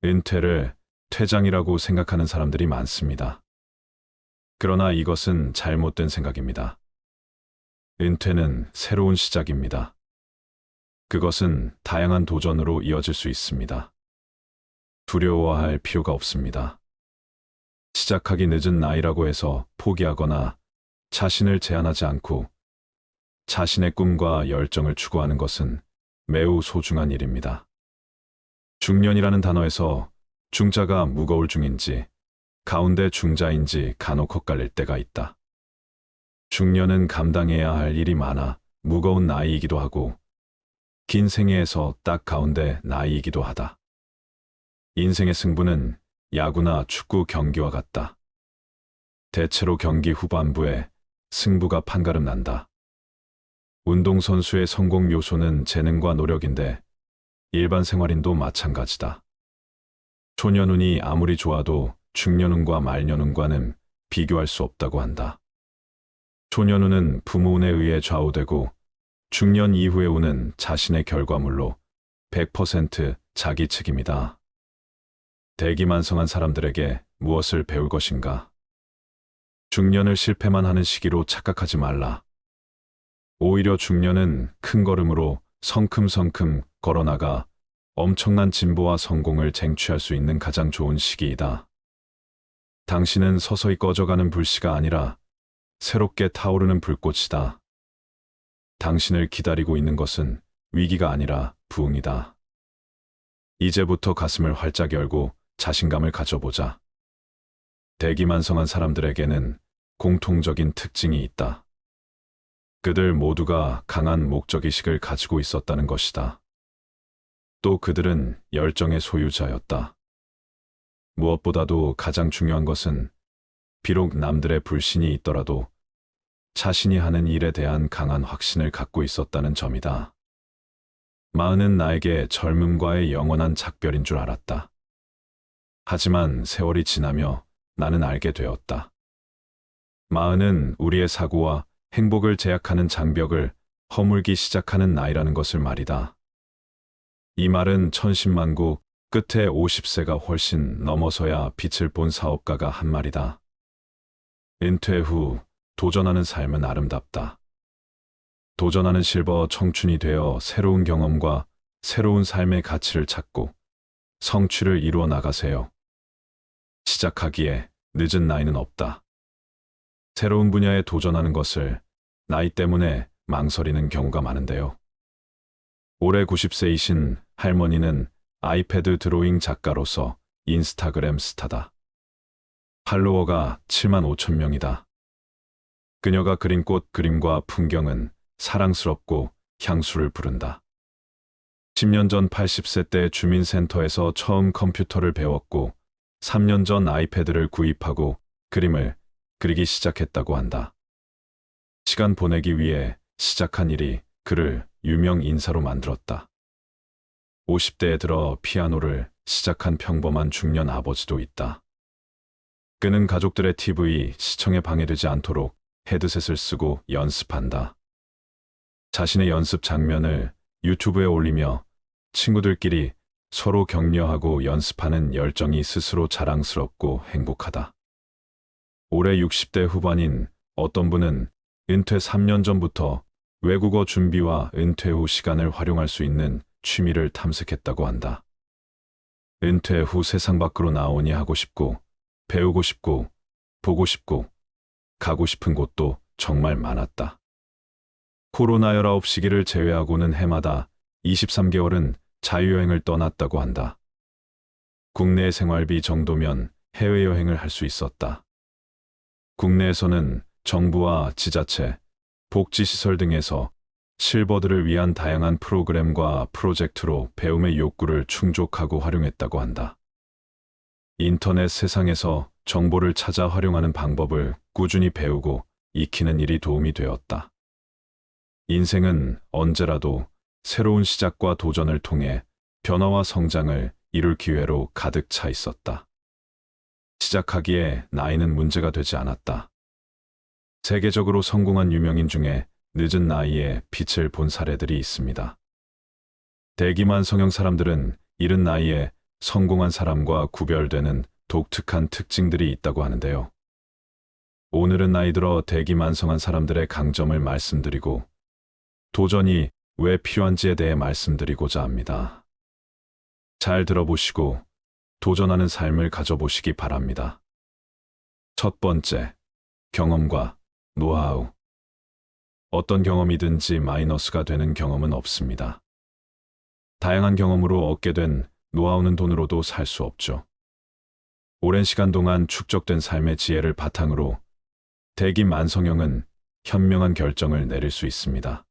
은퇴를 퇴장이라고 생각하는 사람들이 많습니다. 그러나 이것은 잘못된 생각입니다. 은퇴는 새로운 시작입니다. 그것은 다양한 도전으로 이어질 수 있습니다. 두려워할 필요가 없습니다. 시작하기 늦은 나이라고 해서 포기하거나 자신을 제한하지 않고 자신의 꿈과 열정을 추구하는 것은 매우 소중한 일입니다. 중년이라는 단어에서 중자가 무거울 중인지 가운데 중자인지 간혹 헷갈릴 때가 있다. 중년은 감당해야 할 일이 많아 무거운 나이이기도 하고 긴 생애에서 딱 가운데 나이이기도 하다. 인생의 승부는 야구나 축구 경기와 같다. 대체로 경기 후반부에 승부가 판가름 난다. 운동선수의 성공 요소는 재능과 노력인데 일반 생활인도 마찬가지다. 초년운이 아무리 좋아도 중년운과 말년운과는 비교할 수 없다고 한다. 초년운은 부모운에 의해 좌우되고 중년 이후의 운은 자신의 결과물로 100% 자기 책임이다. 대기만성한 사람들에게 무엇을 배울 것인가? 중년을 실패만 하는 시기로 착각하지 말라. 오히려 중년은 큰 걸음으로 성큼성큼 걸어나가 엄청난 진보와 성공을 쟁취할 수 있는 가장 좋은 시기이다. 당신은 서서히 꺼져가는 불씨가 아니라 새롭게 타오르는 불꽃이다. 당신을 기다리고 있는 것은 위기가 아니라 부흥이다. 이제부터 가슴을 활짝 열고 자신감을 가져보자. 대기만성한 사람들에게는 공통적인 특징이 있다. 그들 모두가 강한 목적의식을 가지고 있었다는 것이다. 또 그들은 열정의 소유자였다. 무엇보다도 가장 중요한 것은 비록 남들의 불신이 있더라도 자신이 하는 일에 대한 강한 확신을 갖고 있었다는 점이다. 마흔은 나에게 젊음과의 영원한 작별인 줄 알았다. 하지만 세월이 지나며 나는 알게 되었다. 마흔은 우리의 사고와 행복을 제약하는 장벽을 허물기 시작하는 나이라는 것을 말이다. 이 말은 천신만고 끝에 50세가 훨씬 넘어서야 빛을 본 사업가가 한 말이다. 은퇴 후 도전하는 삶은 아름답다. 도전하는 실버 청춘이 되어 새로운 경험과 새로운 삶의 가치를 찾고 성취를 이루어 나가세요. 시작하기에 늦은 나이는 없다. 새로운 분야에 도전하는 것을 나이 때문에 망설이는 경우가 많은데요. 올해 90세이신 할머니는 아이패드 드로잉 작가로서 인스타그램 스타다. 팔로워가 7만 5천 명이다. 그녀가 그린 꽃 그림과 풍경은 사랑스럽고 향수를 부른다. 10년 전 80세 때 주민센터에서 처음 컴퓨터를 배웠고 3년 전 아이패드를 구입하고 그림을 그리기 시작했다고 한다. 시간 보내기 위해 시작한 일이 그를 유명 인사로 만들었다. 50대에 들어 피아노를 시작한 평범한 중년 아버지도 있다. 그는 가족들의 TV 시청에 방해되지 않도록 헤드셋을 쓰고 연습한다. 자신의 연습 장면을 유튜브에 올리며 친구들끼리 서로 격려하고 연습하는 열정이 스스로 자랑스럽고 행복하다. 올해 60대 후반인 어떤 분은 은퇴 3년 전부터 외국어 준비와 은퇴 후 시간을 활용할 수 있는 취미를 탐색했다고 한다. 은퇴 후 세상 밖으로 나오니 하고 싶고, 배우고 싶고, 보고 싶고, 가고 싶은 곳도 정말 많았다. 코로나19 시기를 제외하고는 해마다 23개월은 자유여행을 떠났다고 한다. 국내 생활비 정도면 해외여행을 할 수 있었다. 국내에서는 정부와 지자체, 복지시설 등에서 실버들을 위한 다양한 프로그램과 프로젝트로 배움의 욕구를 충족하고 활용했다고 한다. 인터넷 세상에서 정보를 찾아 활용하는 방법을 꾸준히 배우고 익히는 일이 도움이 되었다. 인생은 언제라도 새로운 시작과 도전을 통해 변화와 성장을 이룰 기회로 가득 차 있었다. 시작하기에 나이는 문제가 되지 않았다. 세계적으로 성공한 유명인 중에 늦은 나이에 빛을 본 사례들이 있습니다. 대기만 성형 사람들은 이른 나이에 성공한 사람과 구별되는 독특한 특징들이 있다고 하는데요. 오늘은 나이 들어 대기만성한 사람들의 강점을 말씀드리고 도전이 왜 필요한지에 대해 말씀드리고자 합니다. 잘 들어보시고 도전하는 삶을 가져보시기 바랍니다. 첫 번째, 경험과 노하우. 어떤 경험이든지 마이너스가 되는 경험은 없습니다. 다양한 경험으로 얻게 된 노하우는 돈으로도 살 수 없죠. 오랜 시간 동안 축적된 삶의 지혜를 바탕으로 대기만성형은 현명한 결정을 내릴 수 있습니다.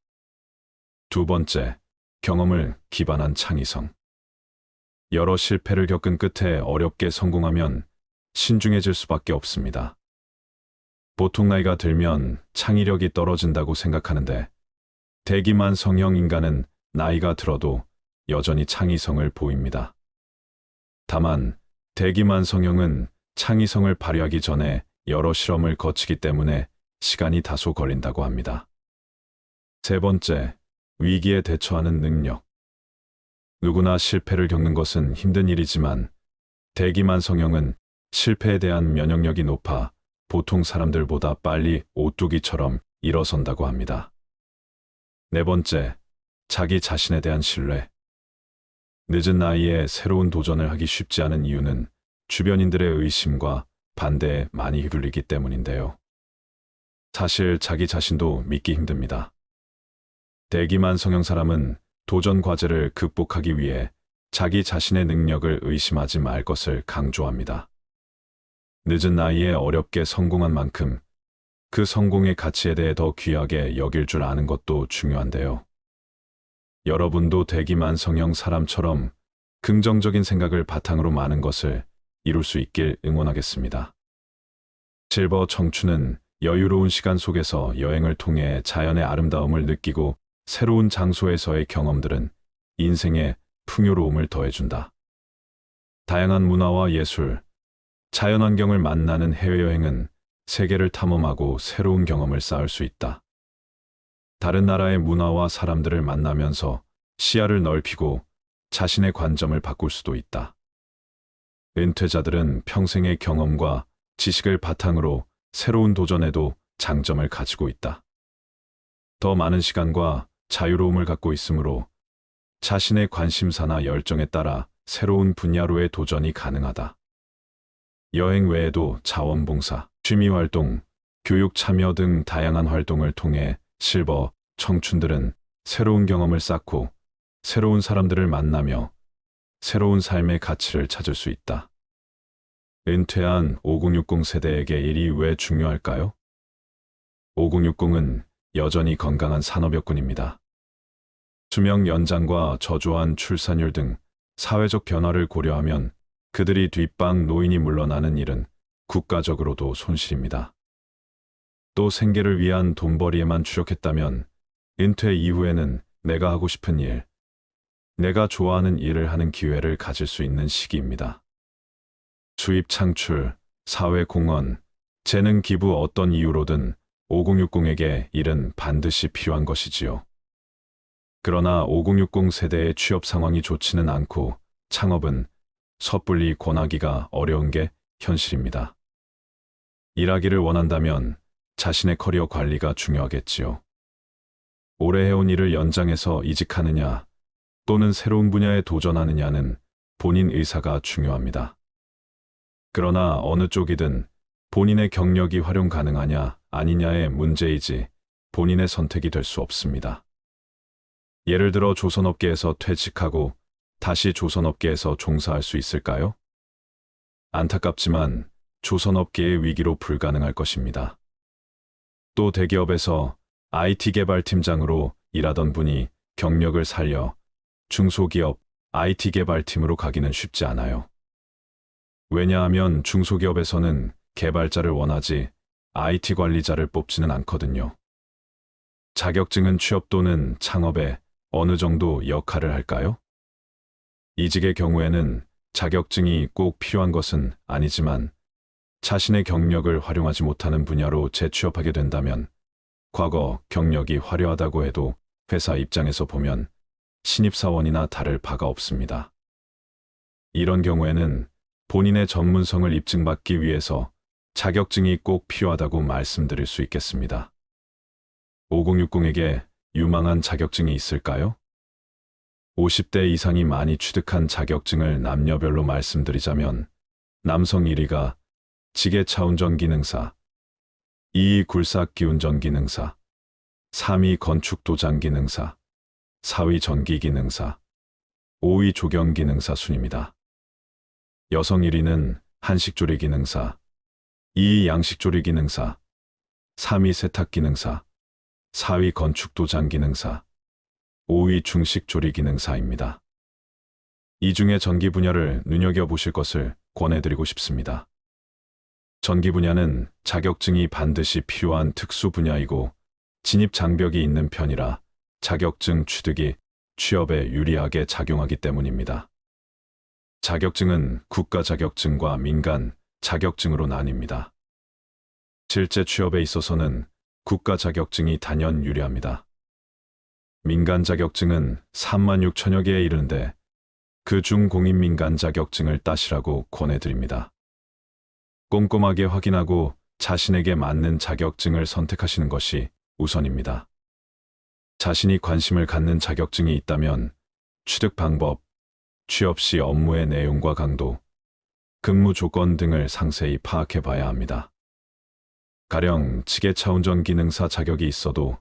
두 번째, 경험을 기반한 창의성. 여러 실패를 겪은 끝에 어렵게 성공하면 신중해질 수밖에 없습니다. 보통 나이가 들면 창의력이 떨어진다고 생각하는데 대기만성형 인간은 나이가 들어도 여전히 창의성을 보입니다. 다만 대기만성형은 창의성을 발휘하기 전에 여러 실험을 거치기 때문에 시간이 다소 걸린다고 합니다. 세 번째, 위기에 대처하는 능력. 누구나 실패를 겪는 것은 힘든 일이지만 대기만성형은 실패에 대한 면역력이 높아 보통 사람들보다 빨리 오뚜기처럼 일어선다고 합니다. 네 번째, 자기 자신에 대한 신뢰. 늦은 나이에 새로운 도전을 하기 쉽지 않은 이유는 주변인들의 의심과 반대에 많이 휘둘리기 때문인데요. 사실 자기 자신도 믿기 힘듭니다. 대기만성형 사람은 도전 과제를 극복하기 위해 자기 자신의 능력을 의심하지 말 것을 강조합니다. 늦은 나이에 어렵게 성공한 만큼 그 성공의 가치에 대해 더 귀하게 여길 줄 아는 것도 중요한데요. 여러분도 대기만성형 사람처럼 긍정적인 생각을 바탕으로 많은 것을 이룰 수 있길 응원하겠습니다. 실버 청춘은 여유로운 시간 속에서 여행을 통해 자연의 아름다움을 느끼고 새로운 장소에서의 경험들은 인생에 풍요로움을 더해준다. 다양한 문화와 예술, 자연환경을 만나는 해외여행은 세계를 탐험하고 새로운 경험을 쌓을 수 있다. 다른 나라의 문화와 사람들을 만나면서 시야를 넓히고 자신의 관점을 바꿀 수도 있다. 은퇴자들은 평생의 경험과 지식을 바탕으로 새로운 도전에도 장점을 가지고 있다. 더 많은 시간과 자유로움을 갖고 있으므로 자신의 관심사나 열정에 따라 새로운 분야로의 도전이 가능하다. 여행 외에도 자원봉사, 취미활동, 교육 참여 등 다양한 활동을 통해 실버 청춘들은 새로운 경험을 쌓고 새로운 사람들을 만나며 새로운 삶의 가치를 찾을 수 있다. 은퇴한 5060 세대에게 일이 왜 중요할까요? 5060은 여전히 건강한 산업여군입니다. 수명 연장과 저조한 출산율 등 사회적 변화를 고려하면 그들이 뒷방 노인이 물러나는 일은 국가적으로도 손실입니다. 또 생계를 위한 돈벌이에만 주력했다면 은퇴 이후에는 내가 하고 싶은 일, 내가 좋아하는 일을 하는 기회를 가질 수 있는 시기입니다. 수입 창출, 사회 공헌, 재능 기부 어떤 이유로든 5060에게 일은 반드시 필요한 것이지요. 그러나 5060 세대의 취업 상황이 좋지는 않고 창업은 섣불리 권하기가 어려운 게 현실입니다. 일하기를 원한다면 자신의 커리어 관리가 중요하겠지요. 오래 해온 일을 연장해서 이직하느냐 또는 새로운 분야에 도전하느냐는 본인 의사가 중요합니다. 그러나 어느 쪽이든 본인의 경력이 활용 가능하냐 아니냐의 문제이지 본인의 선택이 될 수 없습니다. 예를 들어 조선업계에서 퇴직하고 다시 조선업계에서 종사할 수 있을까요? 안타깝지만 조선업계의 위기로 불가능할 것입니다. 또 대기업에서 IT 개발팀장으로 일하던 분이 경력을 살려 중소기업 IT 개발팀으로 가기는 쉽지 않아요. 왜냐하면 중소기업에서는 개발자를 원하지 IT 관리자를 뽑지는 않거든요. 자격증은 취업 또는 창업에 어느 정도 역할을 할까요? 이직의 경우에는 자격증이 꼭 필요한 것은 아니지만 자신의 경력을 활용하지 못하는 분야로 재취업하게 된다면 과거 경력이 화려하다고 해도 회사 입장에서 보면 신입사원이나 다를 바가 없습니다. 이런 경우에는 본인의 전문성을 입증받기 위해서 자격증이 꼭 필요하다고 말씀드릴 수 있겠습니다. 5060에게 유망한 자격증이 있을까요? 50대 이상이 많이 취득한 자격증을 남녀별로 말씀드리자면 남성 1위가 지게차 운전기능사, 2위 굴삭기운전기능사, 3위 건축도장기능사, 4위 전기기능사, 5위 조경기능사 순입니다. 여성 1위는 한식조리기능사, 2위 양식조리기능사, 3위 세탁기능사, 4위 건축도장기능사, 5위 중식조리기능사입니다. 이 중에 전기 분야를 눈여겨보실 것을 권해드리고 싶습니다. 전기 분야는 자격증이 반드시 필요한 특수 분야이고 진입 장벽이 있는 편이라 자격증 취득이 취업에 유리하게 작용하기 때문입니다. 자격증은 국가 자격증과 민간 자격증으로 나뉩니다. 실제 취업에 있어서는 국가 자격증이 단연 유리합니다. 민간 자격증은 36,000여 개에 이르는데 그중 공인민간 자격증을 따시라고 권해드립니다. 꼼꼼하게 확인하고 자신에게 맞는 자격증을 선택하시는 것이 우선입니다. 자신이 관심을 갖는 자격증이 있다면 취득 방법, 취업 시 업무의 내용과 강도, 근무 조건 등을 상세히 파악해 봐야 합니다. 가령 지게차 운전기능사 자격이 있어도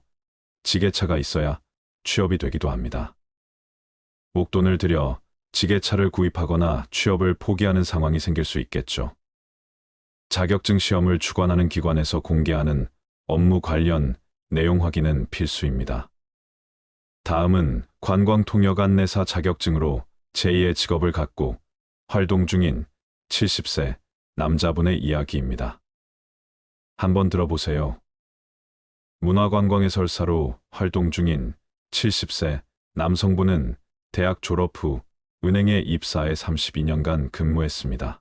지게차가 있어야 취업이 되기도 합니다. 목돈을 들여 지게차를 구입하거나 취업을 포기하는 상황이 생길 수 있겠죠. 자격증 시험을 주관하는 기관에서 공개하는 업무 관련 내용 확인은 필수입니다. 다음은 관광통역 안내사 자격증으로 제2의 직업을 갖고 활동 중인 70세 남자분의 이야기입니다. 한번 들어보세요. 문화관광해설사로 활동 중인 70세 남성분은 대학 졸업 후 은행에 입사해 32년간 근무했습니다.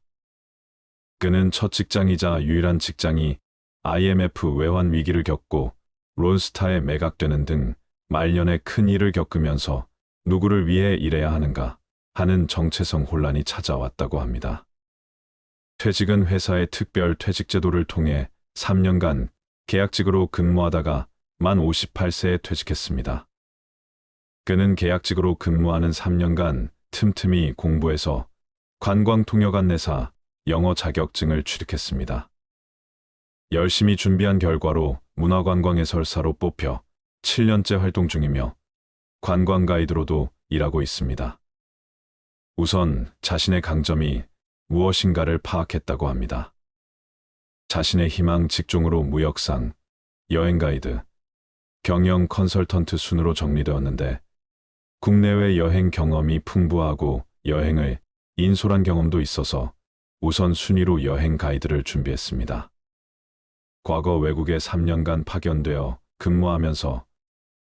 그는 첫 직장이자 유일한 직장이 IMF 외환 위기를 겪고 론스타에 매각되는 등 말년에 큰 일을 겪으면서 누구를 위해 일해야 하는가 하는 정체성 혼란이 찾아왔다고 합니다. 퇴직은 회사의 특별 퇴직제도를 통해 3년간 계약직으로 근무하다가 만 58세에 퇴직했습니다. 그는 계약직으로 근무하는 3년간 틈틈이 공부해서 관광통역안내사 영어 자격증을 취득했습니다. 열심히 준비한 결과로 문화관광해설사로 뽑혀 7년째 활동 중이며 관광가이드로도 일하고 있습니다. 우선 자신의 강점이 무엇인가를 파악했다고 합니다. 자신의 희망 직종으로 무역상, 여행가이드, 경영 컨설턴트 순으로 정리되었는데 국내외 여행 경험이 풍부하고 여행을 인솔한 경험도 있어서 우선 순위로 여행 가이드를 준비했습니다. 과거 외국에 3년간 파견되어 근무하면서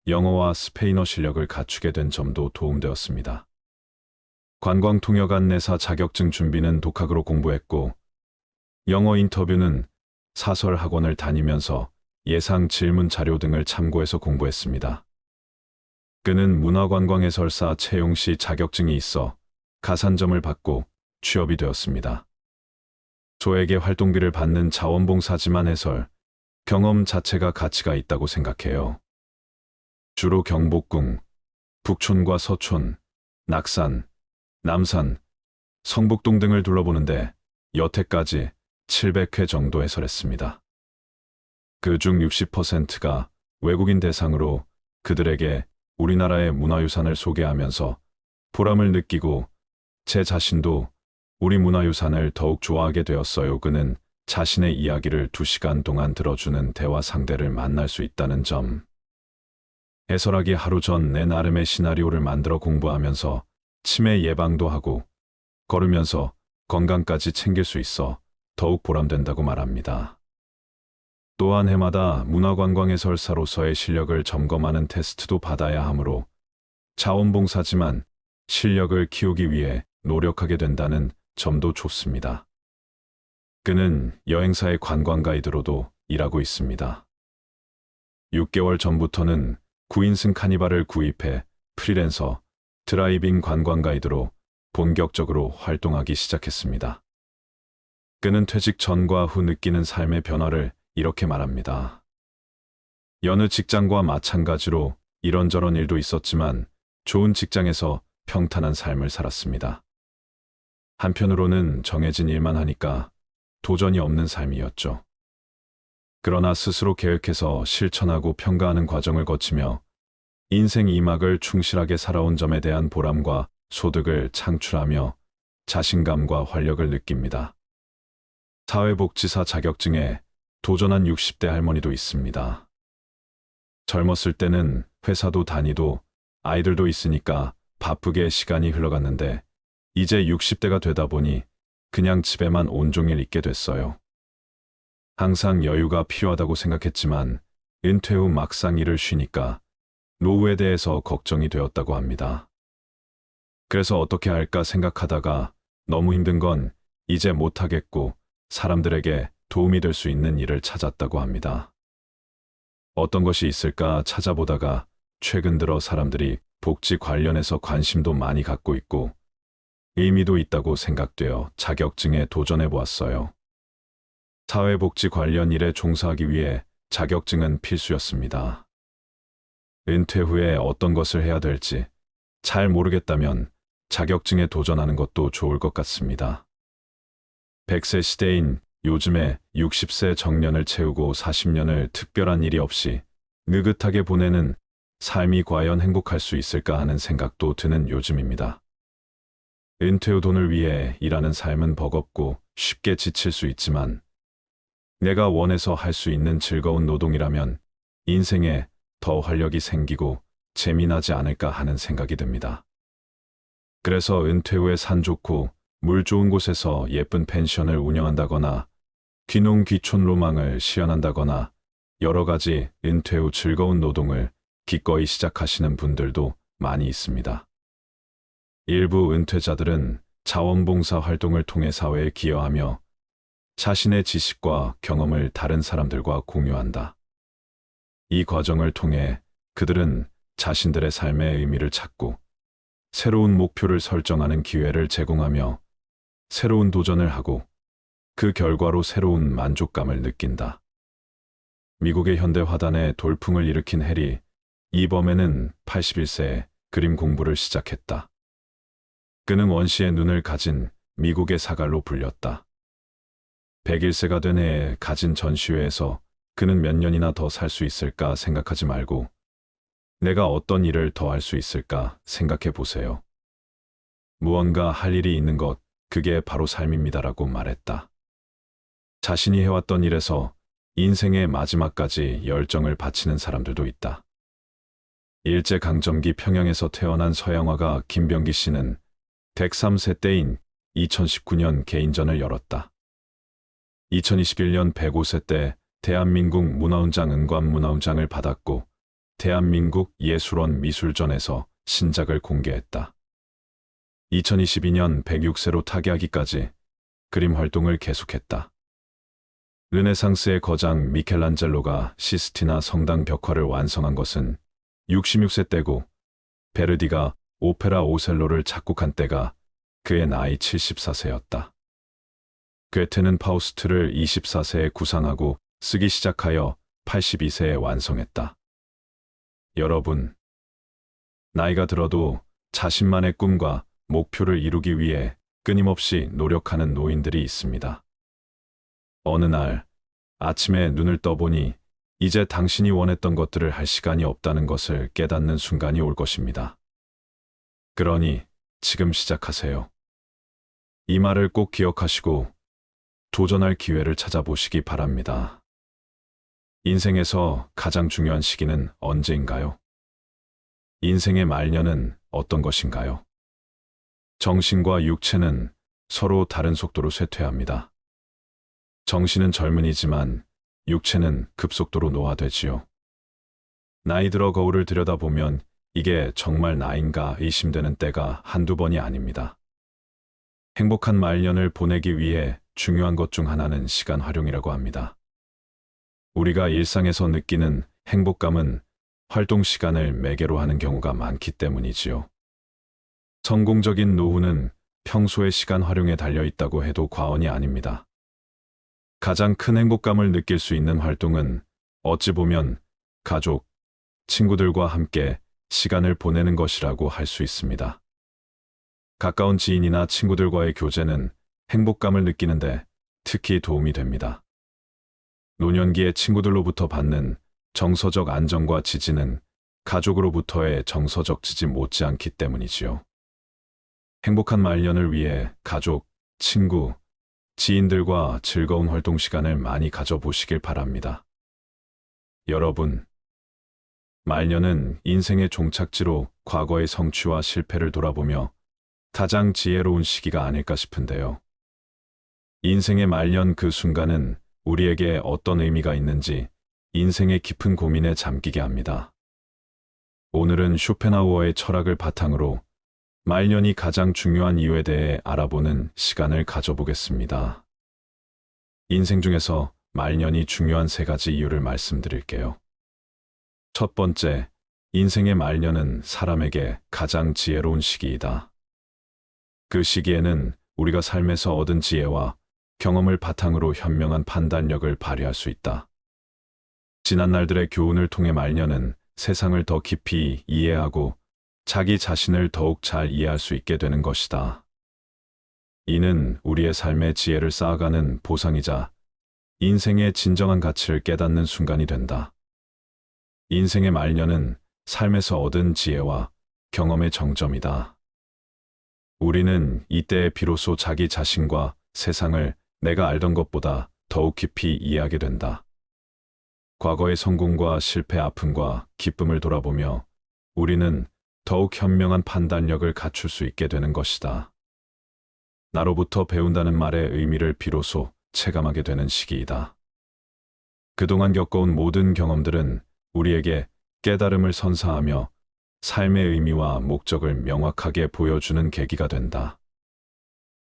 영어와 스페인어 실력을 갖추게 된 점도 도움되었습니다. 관광통역 안내사 자격증 준비는 독학으로 공부했고 영어 인터뷰는 사설 학원을 다니면서 예상 질문 자료 등을 참고해서 공부했습니다. 그는 문화관광해설사 채용 시 자격증이 있어 가산점을 받고 취업이 되었습니다. 저에게 활동비를 받는 자원봉사지만 해설, 경험 자체가 가치가 있다고 생각해요. 주로 경복궁, 북촌과 서촌, 낙산, 남산, 성북동 등을 둘러보는데 여태까지 700회 정도 해설했습니다. 그중 60%가 외국인 대상으로 그들에게 우리나라의 문화유산을 소개하면서 보람을 느끼고 제 자신도 우리 문화유산을 더욱 좋아하게 되었어요. 그는 자신의 이야기를 2시간 동안 들어주는 대화 상대를 만날 수 있다는 점. 해설하기 하루 전 내 나름의 시나리오를 만들어 공부하면서 치매 예방도 하고 걸으면서 건강까지 챙길 수 있어 더욱 보람된다고 말합니다. 또한 해마다 문화관광해설사로서의 실력을 점검하는 테스트도 받아야 하므로 자원봉사지만 실력을 키우기 위해 노력하게 된다는 점도 좋습니다. 그는 여행사의 관광가이드로도 일하고 있습니다. 6개월 전부터는 9인승 카니발을 구입해 프리랜서 드라이빙 관광가이드로 본격적으로 활동하기 시작했습니다. 그는 퇴직 전과 후 느끼는 삶의 변화를 이렇게 말합니다. 여느 직장과 마찬가지로 이런저런 일도 있었지만 좋은 직장에서 평탄한 삶을 살았습니다. 한편으로는 정해진 일만 하니까 도전이 없는 삶이었죠. 그러나 스스로 계획해서 실천하고 평가하는 과정을 거치며 인생 2막을 충실하게 살아온 점에 대한 보람과 소득을 창출하며 자신감과 활력을 느낍니다. 사회복지사 자격증에 도전한 60대 할머니도 있습니다. 젊었을 때는 회사도 다니도 아이들도 있으니까 바쁘게 시간이 흘러갔는데 이제 60대가 되다 보니 그냥 집에만 온종일 있게 됐어요. 항상 여유가 필요하다고 생각했지만 은퇴 후 막상 일을 쉬니까 노후에 대해서 걱정이 되었다고 합니다. 그래서 어떻게 할까 생각하다가 너무 힘든 건 이제 못하겠고 사람들에게 도움이 될 수 있는 일을 찾았다고 합니다. 어떤 것이 있을까 찾아보다가 최근 들어 사람들이 복지 관련해서 관심도 많이 갖고 있고 의미도 있다고 생각되어 자격증에 도전해 보았어요. 사회복지 관련 일에 종사하기 위해 자격증은 필수였습니다. 은퇴 후에 어떤 것을 해야 될지 잘 모르겠다면 자격증에 도전하는 것도 좋을 것 같습니다. 100세 시대인 요즘에 60세 정년을 채우고 40년을 특별한 일이 없이 느긋하게 보내는 삶이 과연 행복할 수 있을까 하는 생각도 드는 요즘입니다. 은퇴 후 돈을 위해 일하는 삶은 버겁고 쉽게 지칠 수 있지만 내가 원해서 할 수 있는 즐거운 노동이라면 인생에 더 활력이 생기고 재미나지 않을까 하는 생각이 듭니다. 그래서 은퇴 후에 산 좋고 물 좋은 곳에서 예쁜 펜션을 운영한다거나 귀농 귀촌 로망을 실현한다거나 여러 가지 은퇴 후 즐거운 노동을 기꺼이 시작하시는 분들도 많이 있습니다. 일부 은퇴자들은 자원봉사 활동을 통해 사회에 기여하며 자신의 지식과 경험을 다른 사람들과 공유한다. 이 과정을 통해 그들은 자신들의 삶의 의미를 찾고 새로운 목표를 설정하는 기회를 제공하며 새로운 도전을 하고 그 결과로 새로운 만족감을 느낀다. 미국의 현대 화단에 돌풍을 일으킨 해리 이범에는 81세에 그림 공부를 시작했다. 그는 원시의 눈을 가진 미국의 사갈로 불렸다. 101세가 된 해에 가진 전시회에서 그는 몇 년이나 더 살 수 있을까 생각하지 말고 내가 어떤 일을 더 할 수 있을까 생각해 보세요. 무언가 할 일이 있는 것, 그게 바로 삶입니다라고 말했다. 자신이 해왔던 일에서 인생의 마지막까지 열정을 바치는 사람들도 있다. 일제강점기 평양에서 태어난 서양화가 김병기 씨는 103세 때인 2019년 개인전을 열었다. 2021년 105세 때 대한민국 문화훈장 은관문화훈장을 받았고 대한민국 예술원 미술전에서 신작을 공개했다. 2022년 106세로 타계하기까지 그림 활동을 계속했다. 르네상스의 거장 미켈란젤로가 시스티나 성당 벽화를 완성한 것은 66세 때고 베르디가 오페라 오셀로를 작곡한 때가 그의 나이 74세였다. 괴테는 파우스트를 24세에 구상하고 쓰기 시작하여 82세에 완성했다. 여러분, 나이가 들어도 자신만의 꿈과 목표를 이루기 위해 끊임없이 노력하는 노인들이 있습니다. 어느 날 아침에 눈을 떠보니 이제 당신이 원했던 것들을 할 시간이 없다는 것을 깨닫는 순간이 올 것입니다. 그러니 지금 시작하세요. 이 말을 꼭 기억하시고 도전할 기회를 찾아보시기 바랍니다. 인생에서 가장 중요한 시기는 언제인가요? 인생의 말년은 어떤 것인가요? 정신과 육체는 서로 다른 속도로 쇠퇴합니다. 정신은 젊은이지만 육체는 급속도로 노화되지요. 나이 들어 거울을 들여다보면 이게 정말 나인가 의심되는 때가 한두 번이 아닙니다. 행복한 말년을 보내기 위해 중요한 것 중 하나는 시간 활용이라고 합니다. 우리가 일상에서 느끼는 행복감은 활동 시간을 매개로 하는 경우가 많기 때문이지요. 성공적인 노후는 평소의 시간 활용에 달려 있다고 해도 과언이 아닙니다. 가장 큰 행복감을 느낄 수 있는 활동은 어찌 보면 가족, 친구들과 함께 시간을 보내는 것이라고 할 수 있습니다. 가까운 지인이나 친구들과의 교제는 행복감을 느끼는데 특히 도움이 됩니다. 노년기에 친구들로부터 받는 정서적 안정과 지지는 가족으로부터의 정서적 지지 못지않기 때문이지요. 행복한 말년을 위해 가족, 친구, 지인들과 즐거운 활동 시간을 많이 가져보시길 바랍니다. 여러분, 말년은 인생의 종착지로 과거의 성취와 실패를 돌아보며 가장 지혜로운 시기가 아닐까 싶은데요. 인생의 말년 그 순간은 우리에게 어떤 의미가 있는지 인생의 깊은 고민에 잠기게 합니다. 오늘은 쇼펜하우어의 철학을 바탕으로 말년이 가장 중요한 이유에 대해 알아보는 시간을 가져보겠습니다. 인생 중에서 말년이 중요한 3가지 이유를 말씀드릴게요. 첫 번째, 인생의 말년은 사람에게 가장 지혜로운 시기이다. 그 시기에는 우리가 삶에서 얻은 지혜와 경험을 바탕으로 현명한 판단력을 발휘할 수 있다. 지난 날들의 교훈을 통해 말년은 세상을 더 깊이 이해하고 자기 자신을 더욱 잘 이해할 수 있게 되는 것이다. 이는 우리의 삶의 지혜를 쌓아가는 보상이자 인생의 진정한 가치를 깨닫는 순간이 된다. 인생의 말년은 삶에서 얻은 지혜와 경험의 정점이다. 우리는 이때에 비로소 자기 자신과 세상을 내가 알던 것보다 더욱 깊이 이해하게 된다. 과거의 성공과 실패, 아픔과 기쁨을 돌아보며 우리는 더욱 현명한 판단력을 갖출 수 있게 되는 것이다. 나로부터 배운다는 말의 의미를 비로소 체감하게 되는 시기이다. 그동안 겪어온 모든 경험들은 우리에게 깨달음을 선사하며 삶의 의미와 목적을 명확하게 보여주는 계기가 된다.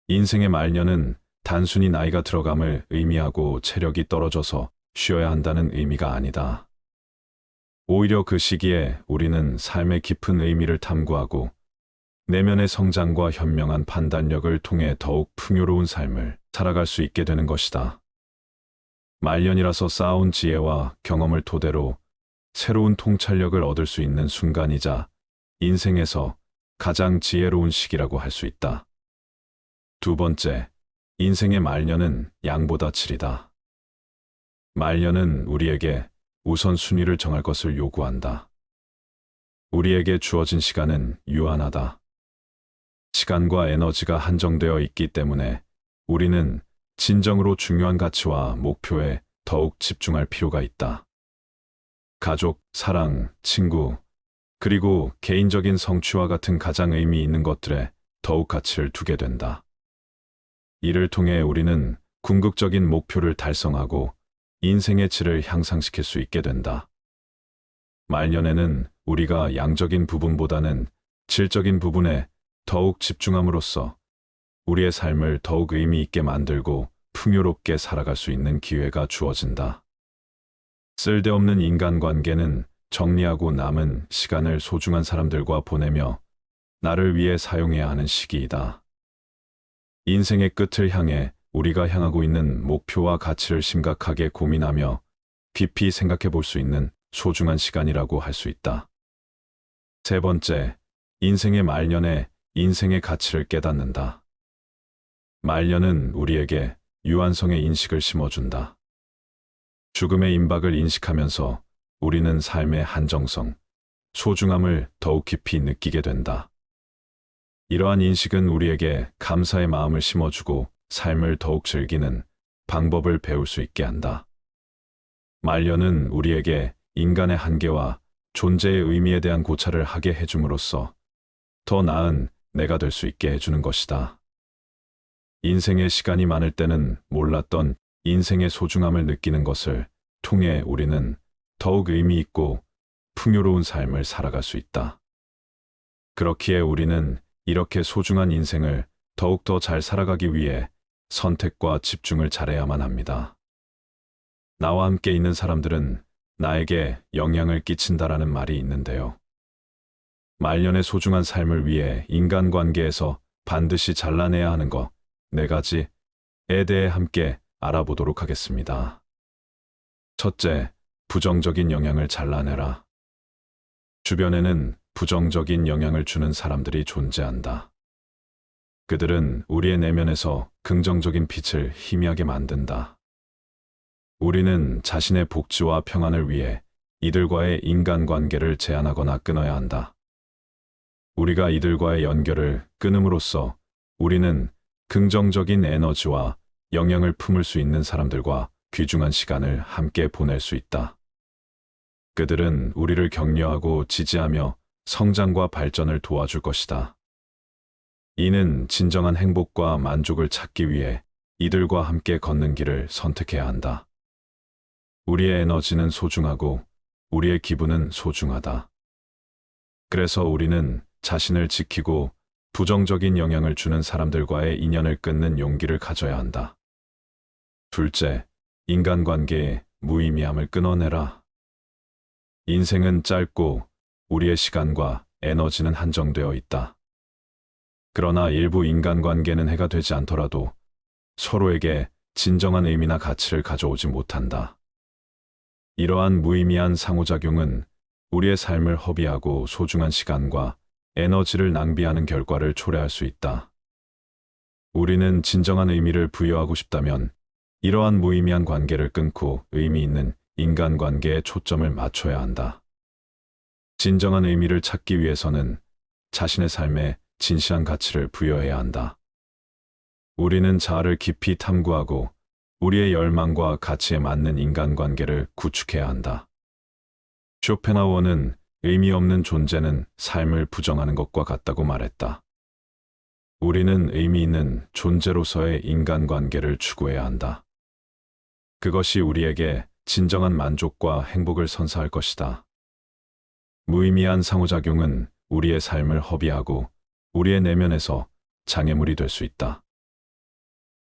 인생의 말년은 단순히 나이가 들어감을 의미하고 체력이 떨어져서 쉬어야 한다는 의미가 아니다. 오히려 그 시기에 우리는 삶의 깊은 의미를 탐구하고 내면의 성장과 현명한 판단력을 통해 더욱 풍요로운 삶을 살아갈 수 있게 되는 것이다. 말년이라서 쌓아온 지혜와 경험을 토대로 새로운 통찰력을 얻을 수 있는 순간이자 인생에서 가장 지혜로운 시기라고 할 수 있다. 두 번째, 인생의 말년은 양보다 질이다. 말년은 우리에게 우선순위를 정할 것을 요구한다. 우리에게 주어진 시간은 유한하다. 시간과 에너지가 한정되어 있기 때문에 우리는 진정으로 중요한 가치와 목표에 더욱 집중할 필요가 있다. 가족, 사랑, 친구, 그리고 개인적인 성취와 같은 가장 의미 있는 것들에 더욱 가치를 두게 된다. 이를 통해 우리는 궁극적인 목표를 달성하고 인생의 질을 향상시킬 수 있게 된다. 말년에는 우리가 양적인 부분보다는 질적인 부분에 더욱 집중함으로써 우리의 삶을 더욱 의미 있게 만들고 풍요롭게 살아갈 수 있는 기회가 주어진다. 쓸데없는 인간관계는 정리하고 남은 시간을 소중한 사람들과 보내며 나를 위해 사용해야 하는 시기이다. 인생의 끝을 향해 우리가 향하고 있는 목표와 가치를 심각하게 고민하며 깊이 생각해 볼 수 있는 소중한 시간이라고 할 수 있다. 세 번째, 인생의 말년에 인생의 가치를 깨닫는다. 말년은 우리에게 유한성의 인식을 심어준다. 죽음의 임박을 인식하면서 우리는 삶의 한정성, 소중함을 더욱 깊이 느끼게 된다. 이러한 인식은 우리에게 감사의 마음을 심어주고 삶을 더욱 즐기는 방법을 배울 수 있게 한다. 말년은 우리에게 인간의 한계와 존재의 의미에 대한 고찰을 하게 해줌으로써 더 나은 내가 될 수 있게 해주는 것이다. 인생의 시간이 많을 때는 몰랐던 인생의 소중함을 느끼는 것을 통해 우리는 더욱 의미 있고 풍요로운 삶을 살아갈 수 있다. 그렇기에 우리는 이렇게 소중한 인생을 더욱더 잘 살아가기 위해 선택과 집중을 잘해야만 합니다. 나와 함께 있는 사람들은 나에게 영향을 끼친다라는 말이 있는데요. 말년의 소중한 삶을 위해 인간관계에서 반드시 잘라내야 하는 것 4가지에 대해 함께 알아보도록 하겠습니다. 첫째, 부정적인 영향을 잘라내라. 주변에는 부정적인 영향을 주는 사람들이 존재한다. 그들은 우리의 내면에서 긍정적인 빛을 희미하게 만든다. 우리는 자신의 복지와 평안을 위해 이들과의 인간관계를 제한하거나 끊어야 한다. 우리가 이들과의 연결을 끊음으로써 우리는 긍정적인 에너지와 영향을 품을 수 있는 사람들과 귀중한 시간을 함께 보낼 수 있다. 그들은 우리를 격려하고 지지하며 성장과 발전을 도와줄 것이다. 이는 진정한 행복과 만족을 찾기 위해 이들과 함께 걷는 길을 선택해야 한다. 우리의 에너지는 소중하고 우리의 기분은 소중하다. 그래서 우리는 자신을 지키고 부정적인 영향을 주는 사람들과의 인연을 끊는 용기를 가져야 한다. 둘째, 인간관계의 무의미함을 끊어내라. 인생은 짧고 우리의 시간과 에너지는 한정되어 있다. 그러나 일부 인간관계는 해가 되지 않더라도 서로에게 진정한 의미나 가치를 가져오지 못한다. 이러한 무의미한 상호작용은 우리의 삶을 허비하고 소중한 시간과 에너지를 낭비하는 결과를 초래할 수 있다. 우리는 진정한 의미를 부여하고 싶다면 이러한 무의미한 관계를 끊고 의미 있는 인간관계에 초점을 맞춰야 한다. 진정한 의미를 찾기 위해서는 자신의 삶에 진시한 가치를 부여해야 한다. 우리는 자아를 깊이 탐구하고 우리의 열망과 가치에 맞는 인간관계를 구축해야 한다. 쇼펜하우어는 의미 없는 존재는 삶을 부정하는 것과 같다고 말했다. 우리는 의미 있는 존재로서의 인간관계를 추구해야 한다. 그것이 우리에게 진정한 만족과 행복을 선사할 것이다. 무의미한 상호작용은 우리의 삶을 허비하고 우리의 내면에서 장애물이 될 수 있다.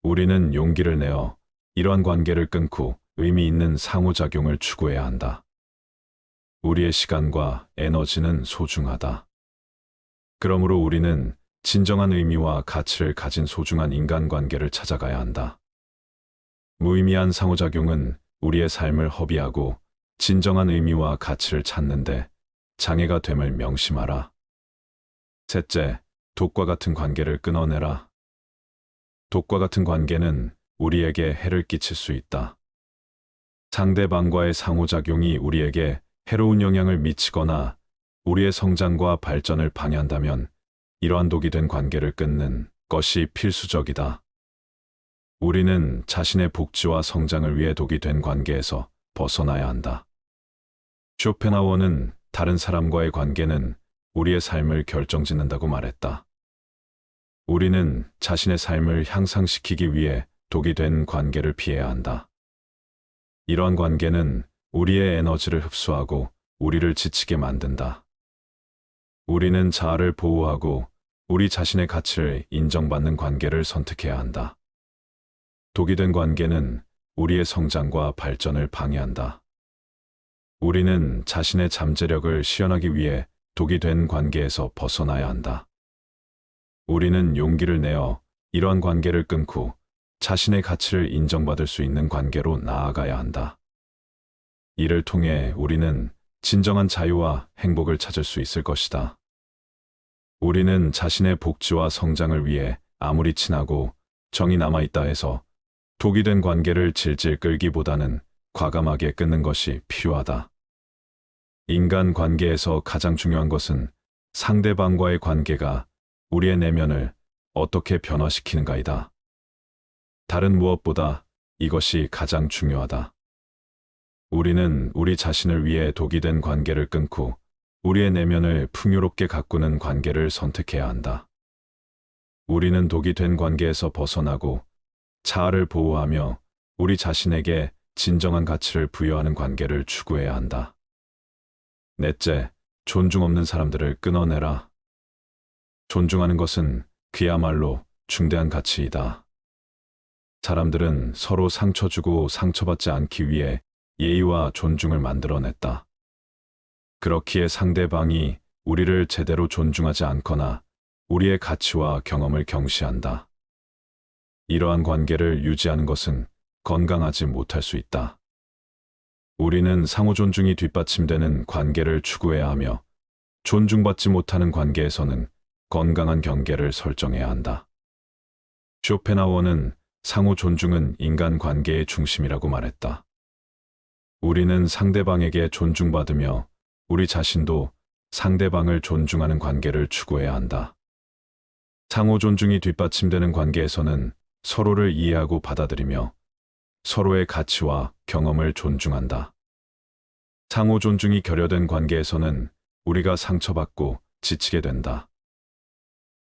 우리는 용기를 내어 이러한 관계를 끊고 의미 있는 상호작용을 추구해야 한다. 우리의 시간과 에너지는 소중하다. 그러므로 우리는 진정한 의미와 가치를 가진 소중한 인간관계를 찾아가야 한다. 무의미한 상호작용은 우리의 삶을 허비하고 진정한 의미와 가치를 찾는데 장애가 됨을 명심하라. 셋째, 독과 같은 관계를 끊어내라. 독과 같은 관계는 우리에게 해를 끼칠 수 있다. 상대방과의 상호작용이 우리에게 해로운 영향을 미치거나 우리의 성장과 발전을 방해한다면 이러한 독이 된 관계를 끊는 것이 필수적이다. 우리는 자신의 복지와 성장을 위해 독이 된 관계에서 벗어나야 한다. 쇼펜하우어는 다른 사람과의 관계는 우리의 삶을 결정짓는다고 말했다. 우리는 자신의 삶을 향상시키기 위해 독이 된 관계를 피해야 한다. 이러한 관계는 우리의 에너지를 흡수하고 우리를 지치게 만든다. 우리는 자아를 보호하고 우리 자신의 가치를 인정받는 관계를 선택해야 한다. 독이 된 관계는 우리의 성장과 발전을 방해한다. 우리는 자신의 잠재력을 시연하기 위해 독이 된 관계에서 벗어나야 한다. 우리는 용기를 내어 이러한 관계를 끊고 자신의 가치를 인정받을 수 있는 관계로 나아가야 한다. 이를 통해 우리는 진정한 자유와 행복을 찾을 수 있을 것이다. 우리는 자신의 복지와 성장을 위해 아무리 친하고 정이 남아있다 해서 독이 된 관계를 질질 끌기보다는 과감하게 끊는 것이 필요하다. 인간 관계에서 가장 중요한 것은 상대방과의 관계가 우리의 내면을 어떻게 변화시키는가이다. 다른 무엇보다 이것이 가장 중요하다. 우리는 우리 자신을 위해 독이 된 관계를 끊고 우리의 내면을 풍요롭게 가꾸는 관계를 선택해야 한다. 우리는 독이 된 관계에서 벗어나고 자아를 보호하며 우리 자신에게 진정한 가치를 부여하는 관계를 추구해야 한다. 넷째, 존중 없는 사람들을 끊어내라. 존중하는 것은 그야말로 중대한 가치이다. 사람들은 서로 상처 주고 상처받지 않기 위해 예의와 존중을 만들어냈다. 그렇기에 상대방이 우리를 제대로 존중하지 않거나 우리의 가치와 경험을 경시한다. 이러한 관계를 유지하는 것은 건강하지 못할 수 있다. 우리는 상호 존중이 뒷받침되는 관계를 추구해야 하며 존중받지 못하는 관계에서는 건강한 경계를 설정해야 한다. 쇼펜하우어는 상호 존중은 인간 관계의 중심이라고 말했다. 우리는 상대방에게 존중받으며 우리 자신도 상대방을 존중하는 관계를 추구해야 한다. 상호 존중이 뒷받침되는 관계에서는 서로를 이해하고 받아들이며 서로의 가치와 경험을 존중한다. 상호 존중이 결여된 관계에서는 우리가 상처받고 지치게 된다.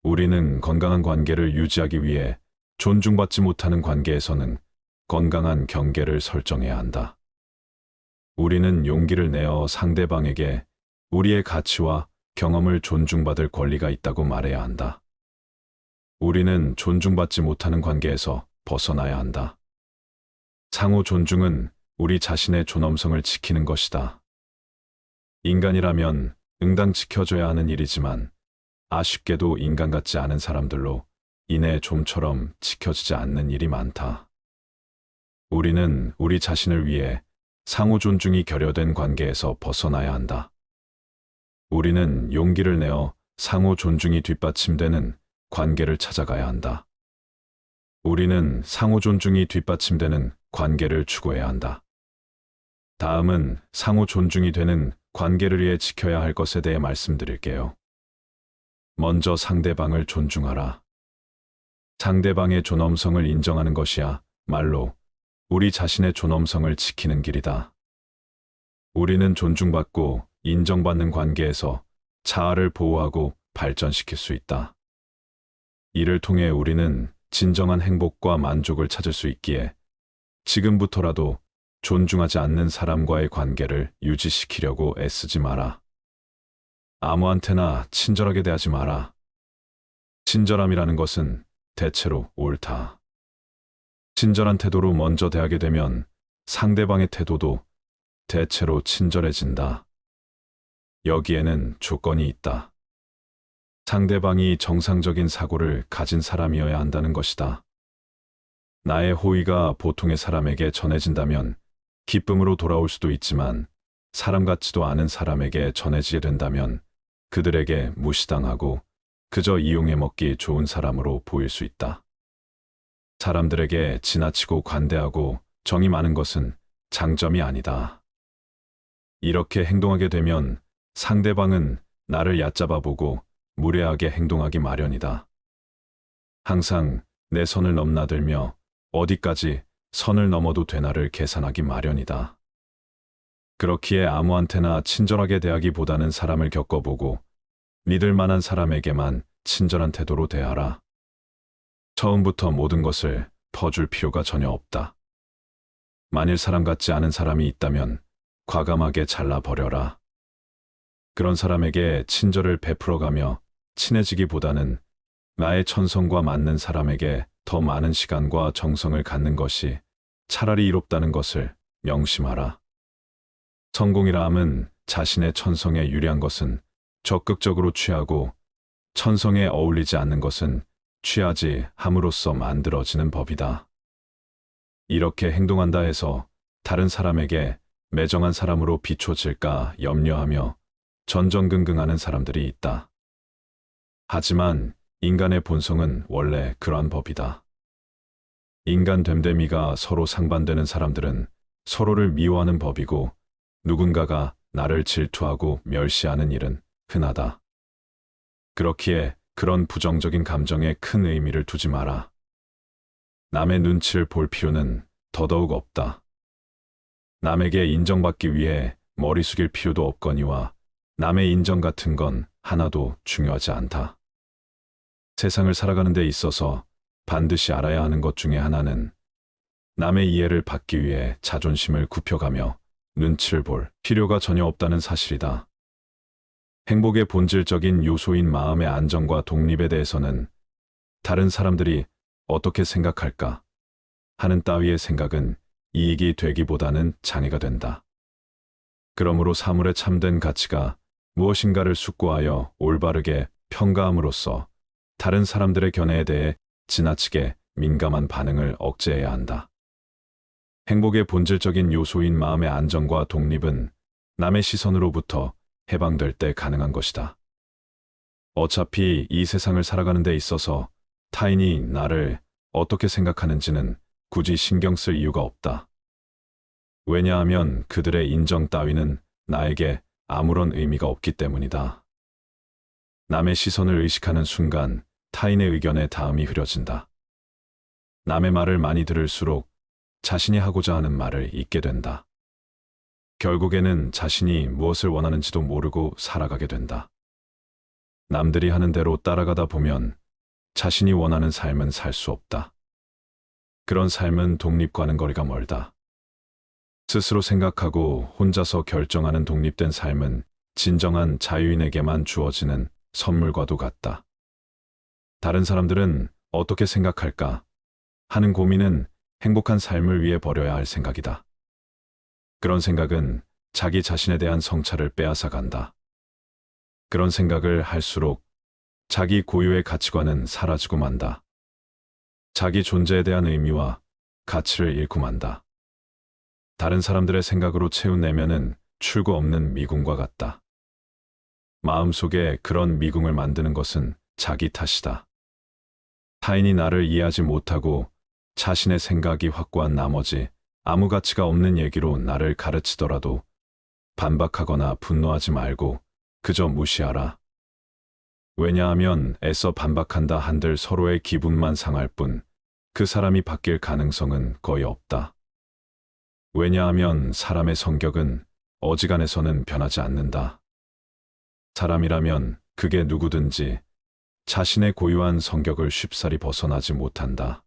우리는 건강한 관계를 유지하기 위해 존중받지 못하는 관계에서는 건강한 경계를 설정해야 한다. 우리는 용기를 내어 상대방에게 우리의 가치와 경험을 존중받을 권리가 있다고 말해야 한다. 우리는 존중받지 못하는 관계에서 벗어나야 한다. 상호 존중은 우리 자신의 존엄성을 지키는 것이다. 인간이라면 응당 지켜줘야 하는 일이지만 아쉽게도 인간 같지 않은 사람들로 인해 좀처럼 지켜지지 않는 일이 많다. 우리는 우리 자신을 위해 상호 존중이 결여된 관계에서 벗어나야 한다. 우리는 용기를 내어 상호 존중이 뒷받침되는 관계를 찾아가야 한다. 우리는 상호 존중이 뒷받침되는 관계를 추구해야 한다. 다음은 상호 존중이 되는 관계를 위해 지켜야 할 것에 대해 말씀드릴게요. 먼저 상대방을 존중하라. 상대방의 존엄성을 인정하는 것이야 말로 우리 자신의 존엄성을 지키는 길이다. 우리는 존중받고 인정받는 관계에서 자아를 보호하고 발전시킬 수 있다. 이를 통해 우리는 진정한 행복과 만족을 찾을 수 있기에 지금부터라도 존중하지 않는 사람과의 관계를 유지시키려고 애쓰지 마라. 아무한테나 친절하게 대하지 마라. 친절함이라는 것은 대체로 옳다. 친절한 태도로 먼저 대하게 되면 상대방의 태도도 대체로 친절해진다. 여기에는 조건이 있다. 상대방이 정상적인 사고를 가진 사람이어야 한다는 것이다. 나의 호의가 보통의 사람에게 전해진다면 기쁨으로 돌아올 수도 있지만 사람 같지도 않은 사람에게 전해지게 된다면 그들에게 무시당하고 그저 이용해 먹기 좋은 사람으로 보일 수 있다. 사람들에게 지나치고 관대하고 정이 많은 것은 장점이 아니다. 이렇게 행동하게 되면 상대방은 나를 얕잡아 보고 무례하게 행동하기 마련이다. 항상 내 선을 넘나들며 어디까지 선을 넘어도 되나를 계산하기 마련이다. 그렇기에 아무한테나 친절하게 대하기보다는 사람을 겪어보고 믿을 만한 사람에게만 친절한 태도로 대하라. 처음부터 모든 것을 퍼줄 필요가 전혀 없다. 만일 사람 같지 않은 사람이 있다면 과감하게 잘라버려라. 그런 사람에게 친절을 베풀어가며 친해지기보다는 나의 천성과 맞는 사람에게 더 많은 시간과 정성을 갖는 것이 차라리 이롭다는 것을 명심하라. 성공이라 함은 자신의 천성에 유리한 것은 적극적으로 취하고 천성에 어울리지 않는 것은 취하지 함으로써 만들어지는 법이다. 이렇게 행동한다 해서 다른 사람에게 매정한 사람으로 비춰질까 염려하며 전전긍긍하는 사람들이 있다. 하지만 인간의 본성은 원래 그러한 법이다. 인간 됨됨이가 서로 상반되는 사람들은 서로를 미워하는 법이고 누군가가 나를 질투하고 멸시하는 일은 흔하다. 그렇기에 그런 부정적인 감정에 큰 의미를 두지 마라. 남의 눈치를 볼 필요는 더더욱 없다. 남에게 인정받기 위해 머리 숙일 필요도 없거니와 남의 인정 같은 건 하나도 중요하지 않다. 세상을 살아가는 데 있어서 반드시 알아야 하는 것 중에 하나는 남의 이해를 받기 위해 자존심을 굽혀가며 눈치를 볼 필요가 전혀 없다는 사실이다. 행복의 본질적인 요소인 마음의 안정과 독립에 대해서는 다른 사람들이 어떻게 생각할까 하는 따위의 생각은 이익이 되기보다는 장애가 된다. 그러므로 사물의 참된 가치가 무엇인가를 숙고하여 올바르게 평가함으로써 다른 사람들의 견해에 대해 지나치게 민감한 반응을 억제해야 한다. 행복의 본질적인 요소인 마음의 안정과 독립은 남의 시선으로부터 해방될 때 가능한 것이다. 어차피 이 세상을 살아가는 데 있어서 타인이 나를 어떻게 생각하는지는 굳이 신경 쓸 이유가 없다. 왜냐하면 그들의 인정 따위는 나에게 아무런 의미가 없기 때문이다. 남의 시선을 의식하는 순간 타인의 의견에 다음이 흐려진다. 남의 말을 많이 들을수록 자신이 하고자 하는 말을 잊게 된다. 결국에는 자신이 무엇을 원하는지도 모르고 살아가게 된다. 남들이 하는 대로 따라가다 보면 자신이 원하는 삶은 살 수 없다. 그런 삶은 독립과는 거리가 멀다. 스스로 생각하고 혼자서 결정하는 독립된 삶은 진정한 자유인에게만 주어지는 선물과도 같다. 다른 사람들은 어떻게 생각할까 하는 고민은 행복한 삶을 위해 버려야 할 생각이다. 그런 생각은 자기 자신에 대한 성찰을 빼앗아 간다. 그런 생각을 할수록 자기 고유의 가치관은 사라지고 만다. 자기 존재에 대한 의미와 가치를 잃고 만다. 다른 사람들의 생각으로 채운 내면은 출구 없는 미궁과 같다. 마음속에 그런 미궁을 만드는 것은 자기 탓이다. 타인이 나를 이해하지 못하고 자신의 생각이 확고한 나머지 아무 가치가 없는 얘기로 나를 가르치더라도 반박하거나 분노하지 말고 그저 무시하라. 왜냐하면 애써 반박한다 한들 서로의 기분만 상할 뿐 그 사람이 바뀔 가능성은 거의 없다. 왜냐하면 사람의 성격은 어지간해서는 변하지 않는다. 사람이라면 그게 누구든지 자신의 고유한 성격을 쉽사리 벗어나지 못한다.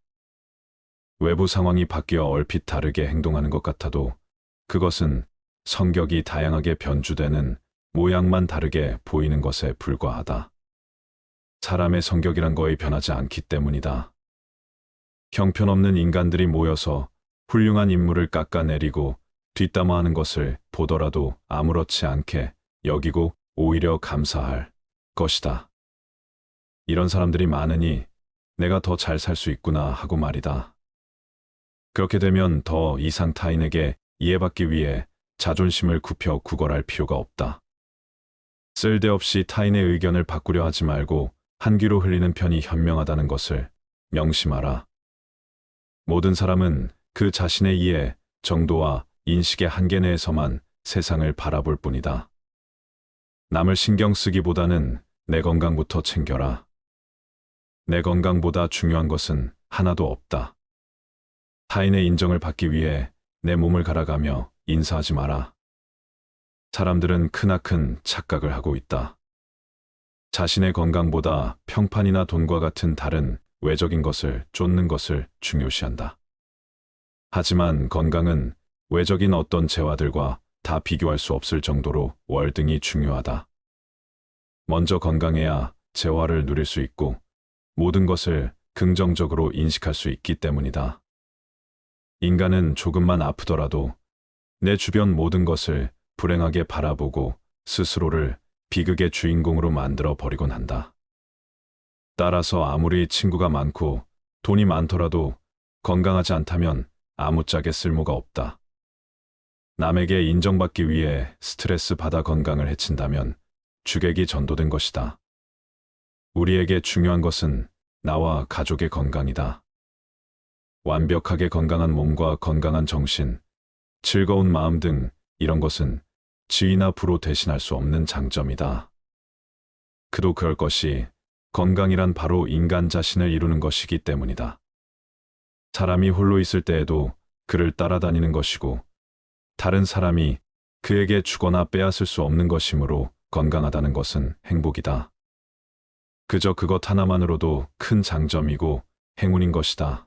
외부 상황이 바뀌어 얼핏 다르게 행동하는 것 같아도 그것은 성격이 다양하게 변주되는 모양만 다르게 보이는 것에 불과하다. 사람의 성격이란 거의 변하지 않기 때문이다. 형편없는 인간들이 모여서 훌륭한 인물을 깎아내리고 뒷담화하는 것을 보더라도 아무렇지 않게 여기고 오히려 감사할 것이다. 이런 사람들이 많으니 내가 더 잘 살 수 있구나 하고 말이다. 그렇게 되면 더 이상 타인에게 이해받기 위해 자존심을 굽혀 구걸할 필요가 없다. 쓸데없이 타인의 의견을 바꾸려 하지 말고 한 귀로 흘리는 편이 현명하다는 것을 명심하라. 모든 사람은 그 자신의 이해, 정도와 인식의 한계 내에서만 세상을 바라볼 뿐이다. 남을 신경 쓰기보다는 내 건강부터 챙겨라. 내 건강보다 중요한 것은 하나도 없다. 타인의 인정을 받기 위해 내 몸을 갈아가며 인사하지 마라. 사람들은 크나큰 착각을 하고 있다. 자신의 건강보다 평판이나 돈과 같은 다른 외적인 것을 쫓는 것을 중요시한다. 하지만 건강은 외적인 어떤 재화들과 다 비교할 수 없을 정도로 월등히 중요하다. 먼저 건강해야 재화를 누릴 수 있고 모든 것을 긍정적으로 인식할 수 있기 때문이다. 인간은 조금만 아프더라도 내 주변 모든 것을 불행하게 바라보고 스스로를 비극의 주인공으로 만들어 버리곤 한다. 따라서 아무리 친구가 많고 돈이 많더라도 건강하지 않다면 아무짝에 쓸모가 없다. 남에게 인정받기 위해 스트레스 받아 건강을 해친다면 주객이 전도된 것이다. 우리에게 중요한 것은 나와 가족의 건강이다. 완벽하게 건강한 몸과 건강한 정신, 즐거운 마음 등 이런 것은 지위나 부로 대신할 수 없는 장점이다. 그도 그럴 것이 건강이란 바로 인간 자신을 이루는 것이기 때문이다. 사람이 홀로 있을 때에도 그를 따라다니는 것이고 다른 사람이 그에게 주거나 빼앗을 수 없는 것이므로 건강하다는 것은 행복이다. 그저 그것 하나만으로도 큰 장점이고 행운인 것이다.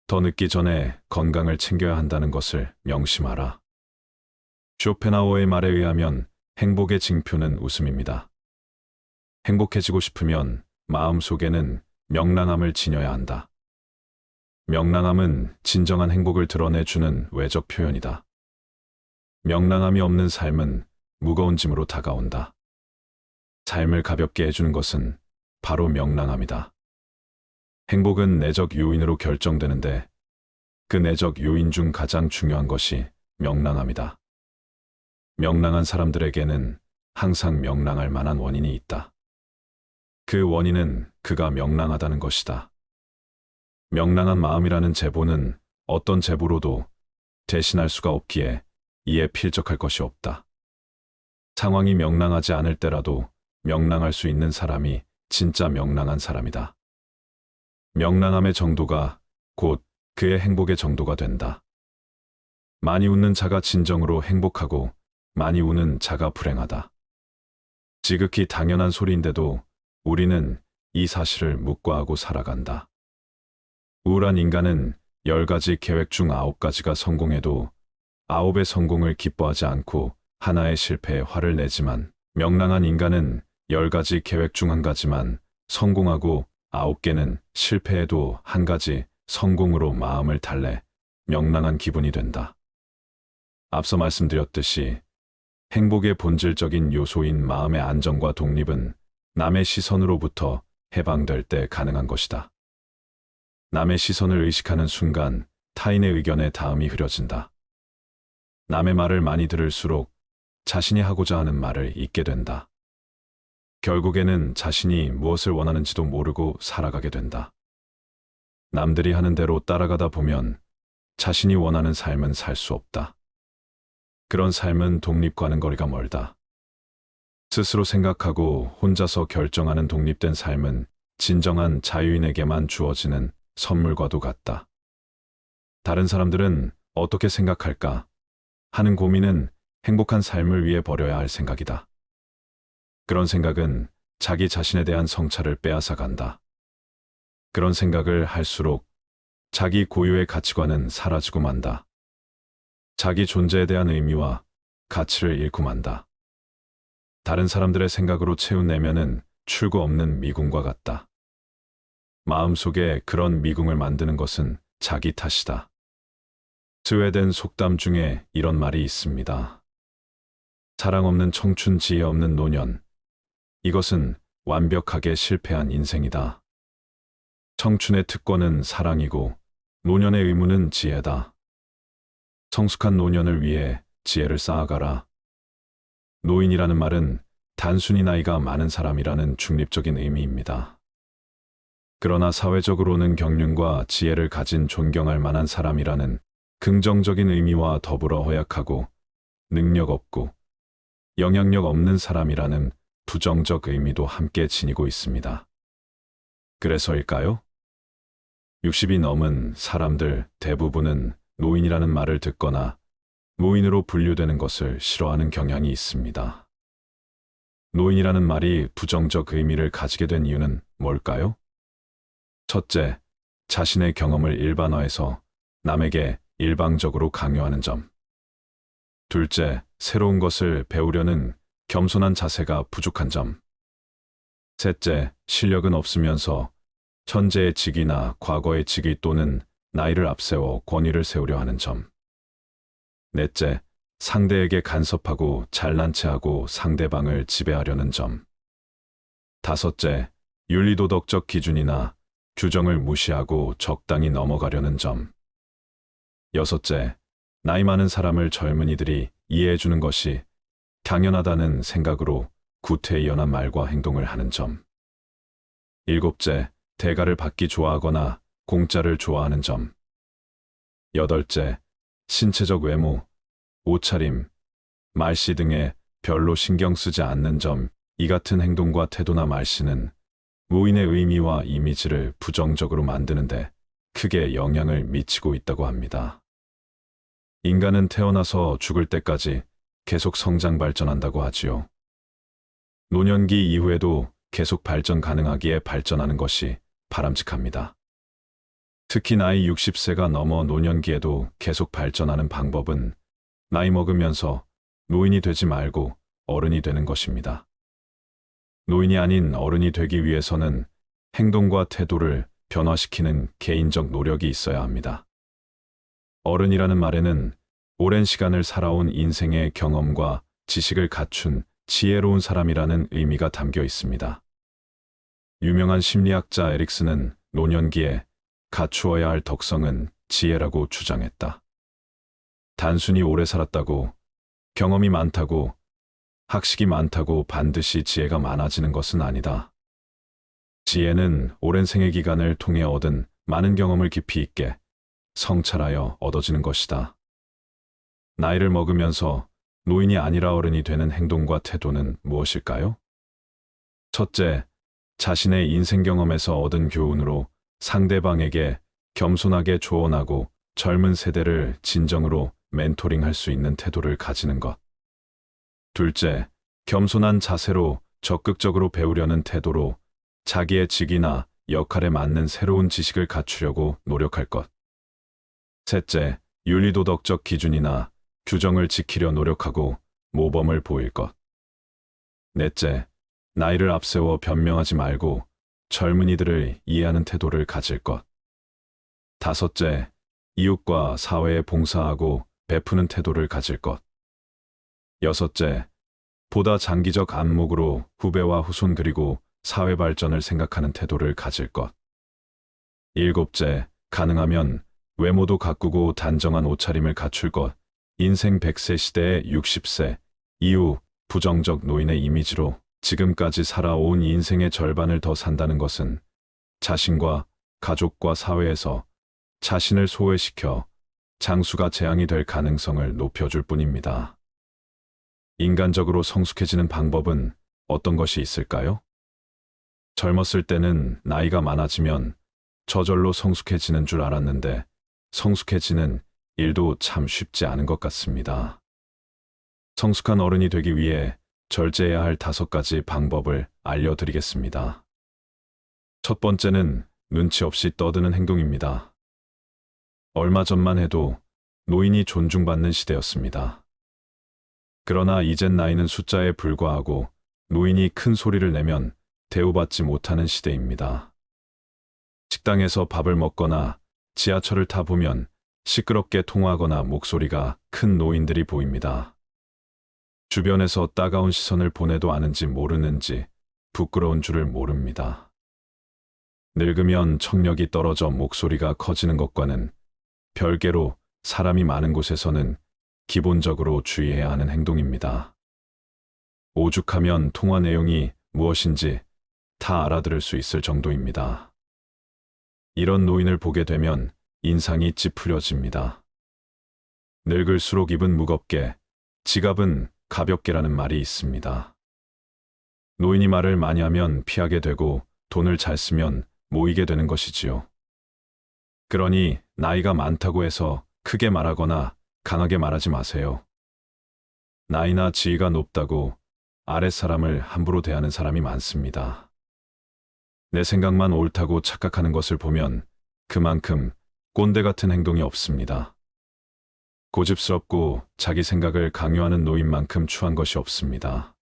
더 늦기 전에 건강을 챙겨야 한다는 것을 명심하라. 쇼펜하우어의 말에 의하면 행복의 징표는 웃음입니다. 행복해지고 싶으면 마음속에는 명랑함을 지녀야 한다. 명랑함은 진정한 행복을 드러내주는 외적 표현이다. 명랑함이 없는 삶은 무거운 짐으로 다가온다. 삶을 가볍게 해주는 것은 바로 명랑함이다. 행복은 내적 요인으로 결정되는데 그 내적 요인 중 가장 중요한 것이 명랑함이다. 명랑한 사람들에게는 항상 명랑할 만한 원인이 있다. 그 원인은 그가 명랑하다는 것이다. 명랑한 마음이라는 제보는 어떤 제보로도 대신할 수가 없기에 이에 필적할 것이 없다. 상황이 명랑하지 않을 때라도 명랑할 수 있는 사람이 진짜 명랑한 사람이다. 명랑함의 정도가 곧 그의 행복의 정도가 된다. 많이 웃는 자가 진정으로 행복하고 많이 우는 자가 불행하다. 지극히 당연한 소리인데도 우리는 이 사실을 묵과하고 살아간다. 우울한 인간은 10가지 계획 중 9가지가 성공해도 9의 성공을 기뻐하지 않고 하나의 실패에 화를 내지만 명랑한 인간은 10가지 계획 중 1가지만 성공하고 9개는 실패해도 1가지 성공으로 마음을 달래 명랑한 기분이 된다. 앞서 말씀드렸듯이 행복의 본질적인 요소인 마음의 안정과 독립은 남의 시선으로부터 해방될 때 가능한 것이다. 남의 시선을 의식하는 순간 타인의 의견에 다음이 흐려진다. 남의 말을 많이 들을수록 자신이 하고자 하는 말을 잊게 된다. 결국에는 자신이 무엇을 원하는지도 모르고 살아가게 된다. 남들이 하는 대로 따라가다 보면 자신이 원하는 삶은 살 수 없다. 그런 삶은 독립과는 거리가 멀다. 스스로 생각하고 혼자서 결정하는 독립된 삶은 진정한 자유인에게만 주어지는 선물과도 같다. 다른 사람들은 어떻게 생각할까 하는 고민은 행복한 삶을 위해 버려야 할 생각이다. 그런 생각은 자기 자신에 대한 성찰을 빼앗아 간다. 그런 생각을 할수록 자기 고유의 가치관은 사라지고 만다. 자기 존재에 대한 의미와 가치를 잃고 만다. 다른 사람들의 생각으로 채운 내면은 출구 없는 미궁과 같다. 마음속에 그런 미궁을 만드는 것은 자기 탓이다. 스웨덴 속담 중에 이런 말이 있습니다. 사랑 없는 청춘, 지혜 없는 노년. 이것은 완벽하게 실패한 인생이다. 청춘의 특권은 사랑이고 노년의 의무는 지혜다. 성숙한 노년을 위해 지혜를 쌓아가라. 노인이라는 말은 단순히 나이가 많은 사람이라는 중립적인 의미입니다. 그러나 사회적으로는 경륜과 지혜를 가진 존경할 만한 사람이라는 긍정적인 의미와 더불어 허약하고 능력 없고 영향력 없는 사람이라는 부정적 의미도 함께 지니고 있습니다. 그래서일까요? 60이 넘은 사람들 대부분은 노인이라는 말을 듣거나 노인으로 분류되는 것을 싫어하는 경향이 있습니다. 노인이라는 말이 부정적 의미를 가지게 된 이유는 뭘까요? 첫째, 자신의 경험을 일반화해서 남에게 일방적으로 강요하는 점. 둘째, 새로운 것을 배우려는 겸손한 자세가 부족한 점. 셋째, 실력은 없으면서 현재의 직위나 과거의 직위 또는 나이를 앞세워 권위를 세우려 하는 점. 넷째, 상대에게 간섭하고 잘난 체하고 상대방을 지배하려는 점. 다섯째, 윤리도덕적 기준이나 규정을 무시하고 적당히 넘어가려는 점. 여섯째, 나이 많은 사람을 젊은이들이 이해해주는 것이 당연하다는 생각으로 구태의연한 말과 행동을 하는 점. 일곱째, 대가를 받기 좋아하거나 공짜를 좋아하는 점. 여덟째, 신체적 외모, 옷차림, 말씨 등에 별로 신경 쓰지 않는 점. 이 같은 행동과 태도나 말씨는 노인의 의미와 이미지를 부정적으로 만드는데 크게 영향을 미치고 있다고 합니다. 인간은 태어나서 죽을 때까지 계속 성장 발전한다고 하지요. 노년기 이후에도 계속 발전 가능하기에 발전하는 것이 바람직합니다. 특히 나이 60세가 넘어 노년기에도 계속 발전하는 방법은 나이 먹으면서 노인이 되지 말고 어른이 되는 것입니다. 노인이 아닌 어른이 되기 위해서는 행동과 태도를 변화시키는 개인적 노력이 있어야 합니다. 어른이라는 말에는 오랜 시간을 살아온 인생의 경험과 지식을 갖춘 지혜로운 사람이라는 의미가 담겨 있습니다. 유명한 심리학자 에릭슨은 노년기에 갖추어야 할 덕성은 지혜라고 주장했다. 단순히 오래 살았다고, 경험이 많다고, 학식이 많다고 반드시 지혜가 많아지는 것은 아니다. 지혜는 오랜 생애 기간을 통해 얻은 많은 경험을 깊이 있게 성찰하여 얻어지는 것이다. 나이를 먹으면서 노인이 아니라 어른이 되는 행동과 태도는 무엇일까요? 첫째, 자신의 인생 경험에서 얻은 교훈으로 상대방에게 겸손하게 조언하고 젊은 세대를 진정으로 멘토링할 수 있는 태도를 가지는 것. 둘째, 겸손한 자세로 적극적으로 배우려는 태도로 자기의 직위나 역할에 맞는 새로운 지식을 갖추려고 노력할 것. 셋째, 윤리도덕적 기준이나 규정을 지키려 노력하고 모범을 보일 것. 넷째, 나이를 앞세워 변명하지 말고 젊은이들을 이해하는 태도를 가질 것. 다섯째, 이웃과 사회에 봉사하고 베푸는 태도를 가질 것. 여섯째, 보다 장기적 안목으로 후배와 후손 그리고 사회 발전을 생각하는 태도를 가질 것. 일곱째, 가능하면 외모도 가꾸고 단정한 옷차림을 갖출 것. 인생 100세 시대의 60세 이후 부정적 노인의 이미지로 지금까지 살아온 인생의 절반을 더 산다는 것은 자신과 가족과 사회에서 자신을 소외시켜 장수가 재앙이 될 가능성을 높여줄 뿐입니다. 인간적으로 성숙해지는 방법은 어떤 것이 있을까요? 젊었을 때는 나이가 많아지면 저절로 성숙해지는 줄 알았는데 성숙해지는 일도 참 쉽지 않은 것 같습니다. 성숙한 어른이 되기 위해 절제해야 할 5가지 방법을 알려드리겠습니다. 첫 번째는 눈치 없이 떠드는 행동입니다. 얼마 전만 해도 노인이 존중받는 시대였습니다. 그러나 이젠 나이는 숫자에 불과하고 노인이 큰 소리를 내면 대우받지 못하는 시대입니다. 식당에서 밥을 먹거나 지하철을 타보면 시끄럽게 통화하거나 목소리가 큰 노인들이 보입니다. 주변에서 따가운 시선을 보내도 아는지 모르는지 부끄러운 줄을 모릅니다. 늙으면 청력이 떨어져 목소리가 커지는 것과는 별개로 사람이 많은 곳에서는 기본적으로 주의해야 하는 행동입니다. 오죽하면 통화 내용이 무엇인지 다 알아들을 수 있을 정도입니다. 이런 노인을 보게 되면 인상이 찌푸려집니다. 늙을수록 입은 무겁게, 지갑은 가볍게라는 말이 있습니다. 노인이 말을 많이 하면 피하게 되고 돈을 잘 쓰면 모이게 되는 것이지요. 그러니 나이가 많다고 해서 크게 말하거나 강하게 말하지 마세요. 나이나 지위가 높다고 아랫사람을 함부로 대하는 사람이 많습니다. 내 생각만 옳다고 착각하는 것을 보면 그만큼 꼰대 같은 행동이 없습니다. 고집스럽고 자기 생각을 강요하는 노인만큼 추한 것이 없습니다.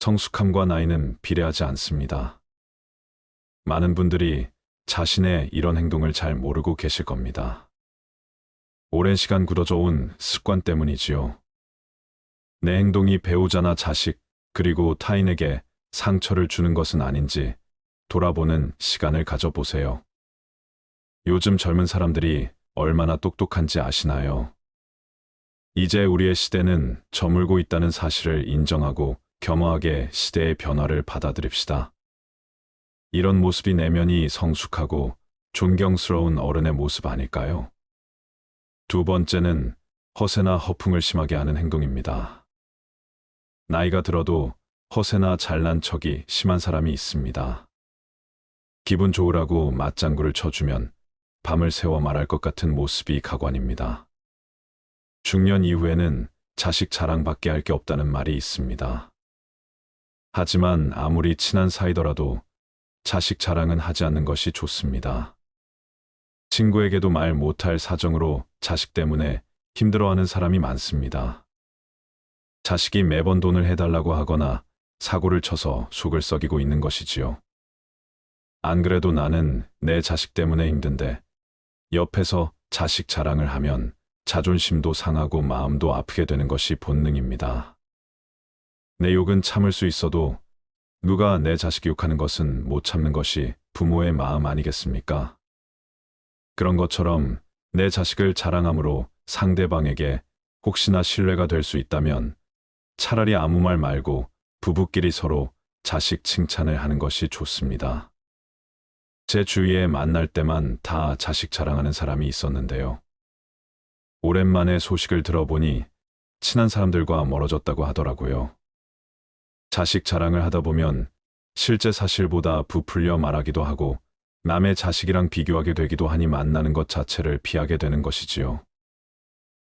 성숙함과 나이는 비례하지 않습니다. 많은 분들이 자신의 이런 행동을 잘 모르고 계실 겁니다. 오랜 시간 굳어져 온 습관 때문이지요. 내 행동이 배우자나 자식, 그리고 타인에게 상처를 주는 것은 아닌지 돌아보는 시간을 가져보세요. 요즘 젊은 사람들이 얼마나 똑똑한지 아시나요? 이제 우리의 시대는 저물고 있다는 사실을 인정하고 겸허하게 시대의 변화를 받아들입시다. 이런 모습이 내면이 성숙하고 존경스러운 어른의 모습 아닐까요? 두 번째는 허세나 허풍을 심하게 하는 행동입니다. 나이가 들어도 허세나 잘난 척이 심한 사람이 있습니다. 기분 좋으라고 맞장구를 쳐주면 밤을 새워 말할 것 같은 모습이 가관입니다. 중년 이후에는 자식 자랑밖에 할 게 없다는 말이 있습니다. 하지만 아무리 친한 사이더라도 자식 자랑은 하지 않는 것이 좋습니다. 친구에게도 말 못할 사정으로 자식 때문에 힘들어하는 사람이 많습니다. 자식이 매번 돈을 해달라고 하거나 사고를 쳐서 속을 썩이고 있는 것이지요. 안 그래도 나는 내 자식 때문에 힘든데 옆에서 자식 자랑을 하면 자존심도 상하고 마음도 아프게 되는 것이 본능입니다. 내 욕은 참을 수 있어도 누가 내 자식 욕하는 것은 못 참는 것이 부모의 마음 아니겠습니까? 그런 것처럼 내 자식을 자랑함으로 상대방에게 혹시나 신뢰가 될 수 있다면 차라리 아무 말 말고 부부끼리 서로 자식 칭찬을 하는 것이 좋습니다. 제 주위에 만날 때만 다 자식 자랑하는 사람이 있었는데요. 오랜만에 소식을 들어보니 친한 사람들과 멀어졌다고 하더라고요. 자식 자랑을 하다 보면 실제 사실보다 부풀려 말하기도 하고 남의 자식이랑 비교하게 되기도 하니 만나는 것 자체를 피하게 되는 것이지요.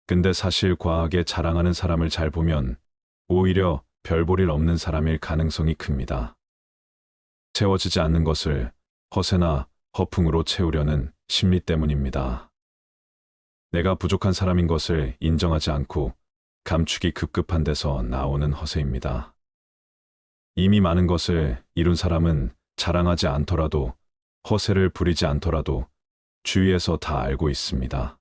근데 사실 과하게 자랑하는 사람을 잘 보면 오히려 별 볼 일 없는 사람일 가능성이 큽니다. 채워지지 않는 것을 허세나 허풍으로 채우려는 심리 때문입니다. 내가 부족한 사람인 것을 인정하지 않고 감추기 급급한 데서 나오는 허세입니다. 이미 많은 것을 이룬 사람은 자랑하지 않더라도 허세를 부리지 않더라도 주위에서 다 알고 있습니다.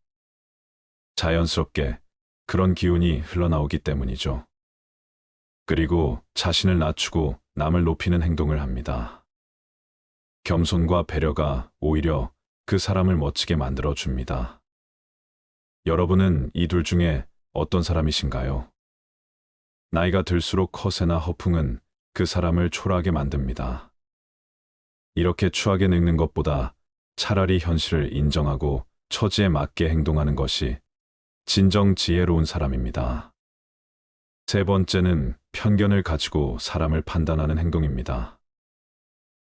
자연스럽게 그런 기운이 흘러나오기 때문이죠. 그리고 자신을 낮추고 남을 높이는 행동을 합니다. 겸손과 배려가 오히려 그 사람을 멋지게 만들어 줍니다. 여러분은 이 둘 중에 어떤 사람이신가요? 나이가 들수록 허세나 허풍은 그 사람을 초라하게 만듭니다. 이렇게 추하게 늙는 것보다 차라리 현실을 인정하고 처지에 맞게 행동하는 것이 진정 지혜로운 사람입니다. 세 번째는 편견을 가지고 사람을 판단하는 행동입니다.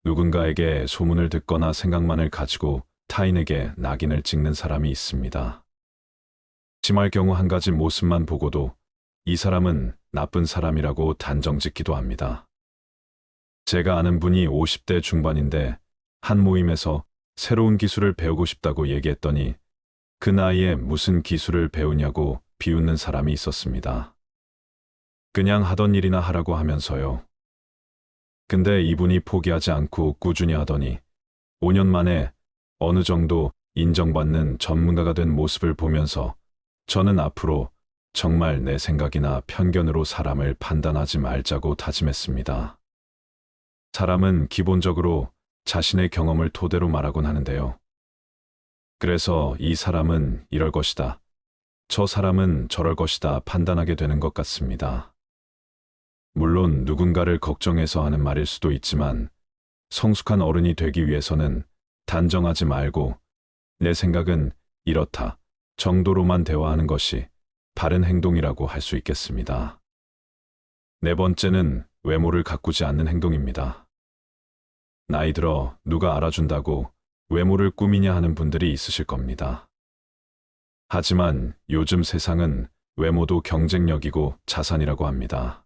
누군가에게 소문을 듣거나 생각만을 가지고 타인에게 낙인을 찍는 사람이 있습니다. 심할 경우 한 가지 모습만 보고도 이 사람은 나쁜 사람이라고 단정짓기도 합니다. 제가 아는 분이 50대 중반인데 한 모임에서 새로운 기술을 배우고 싶다고 얘기했더니 그 나이에 무슨 기술을 배우냐고 비웃는 사람이 있었습니다. 그냥 하던 일이나 하라고 하면서요. 근데 이분이 포기하지 않고 꾸준히 하더니 5년 만에 어느 정도 인정받는 전문가가 된 모습을 보면서 저는 앞으로 정말 내 생각이나 편견으로 사람을 판단하지 말자고 다짐했습니다. 사람은 기본적으로 자신의 경험을 토대로 말하곤 하는데요. 그래서 이 사람은 이럴 것이다, 저 사람은 저럴 것이다 판단하게 되는 것 같습니다. 물론 누군가를 걱정해서 하는 말일 수도 있지만 성숙한 어른이 되기 위해서는 단정하지 말고 내 생각은 이렇다 정도로만 대화하는 것이 바른 행동이라고 할 수 있겠습니다. 네 번째는 외모를 가꾸지 않는 행동입니다. 나이 들어 누가 알아준다고 외모를 꾸미냐 하는 분들이 있으실 겁니다. 하지만 요즘 세상은 외모도 경쟁력이고 자산이라고 합니다.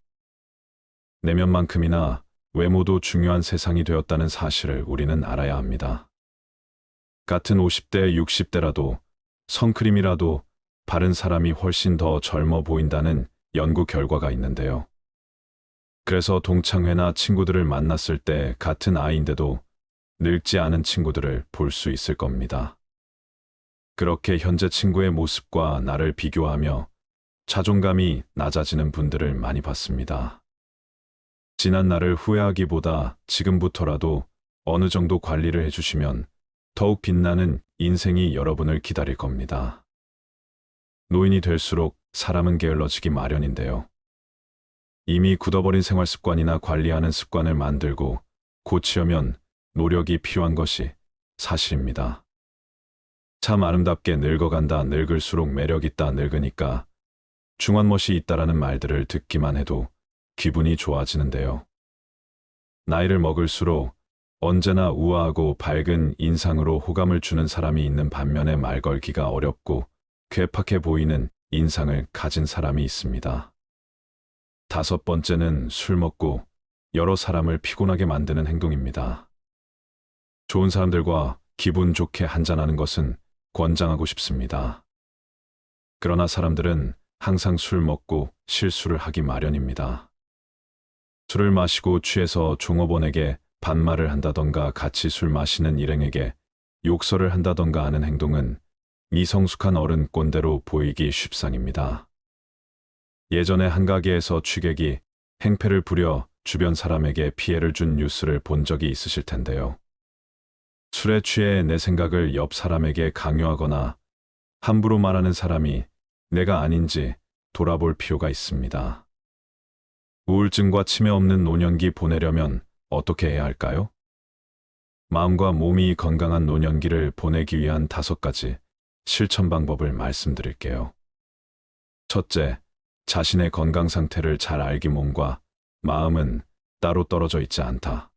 내면만큼이나 외모도 중요한 세상이 되었다는 사실을 우리는 알아야 합니다. 같은 50대, 60대라도 선크림이라도 바른 사람이 훨씬 더 젊어 보인다는 연구 결과가 있는데요. 그래서 동창회나 친구들을 만났을 때 같은 아이인데도 늙지 않은 친구들을 볼 수 있을 겁니다. 그렇게 현재 친구의 모습과 나를 비교하며 자존감이 낮아지는 분들을 많이 봤습니다. 지난 날을 후회하기보다 지금부터라도 어느 정도 관리를 해주시면 더욱 빛나는 인생이 여러분을 기다릴 겁니다. 노인이 될수록 사람은 게을러지기 마련인데요. 이미 굳어버린 생활 습관이나 관리하는 습관을 만들고 고치려면 노력이 필요한 것이 사실입니다. 참 아름답게 늙어간다, 늙을수록 매력있다, 늙으니까 중환멋이 있다라는 말들을 듣기만 해도 기분이 좋아지는데요. 나이를 먹을수록 언제나 우아하고 밝은 인상으로 호감을 주는 사람이 있는 반면에 말 걸기가 어렵고 괴팍해 보이는 인상을 가진 사람이 있습니다. 다섯 번째는 술 먹고 여러 사람을 피곤하게 만드는 행동입니다. 좋은 사람들과 기분 좋게 한잔하는 것은 권장하고 싶습니다. 그러나 사람들은 항상 술 먹고 실수를 하기 마련입니다. 술을 마시고 취해서 종업원에게 반말을 한다던가 같이 술 마시는 일행에게 욕설을 한다던가 하는 행동은 미성숙한 어른 꼰대로 보이기 쉽상입니다. 예전에 한 가게에서 취객이 행패를 부려 주변 사람에게 피해를 준 뉴스를 본 적이 있으실 텐데요. 술에 취해 내 생각을 옆 사람에게 강요하거나 함부로 말하는 사람이 내가 아닌지 돌아볼 필요가 있습니다. 우울증과 치매 없는 노년기 보내려면 어떻게 해야 할까요? 마음과 몸이 건강한 노년기를 보내기 위한 5가지 실천 방법을 말씀드릴게요. 첫째, 자신의 건강 상태를 잘 알기. 몸과 마음은 따로 떨어져 있지 않다.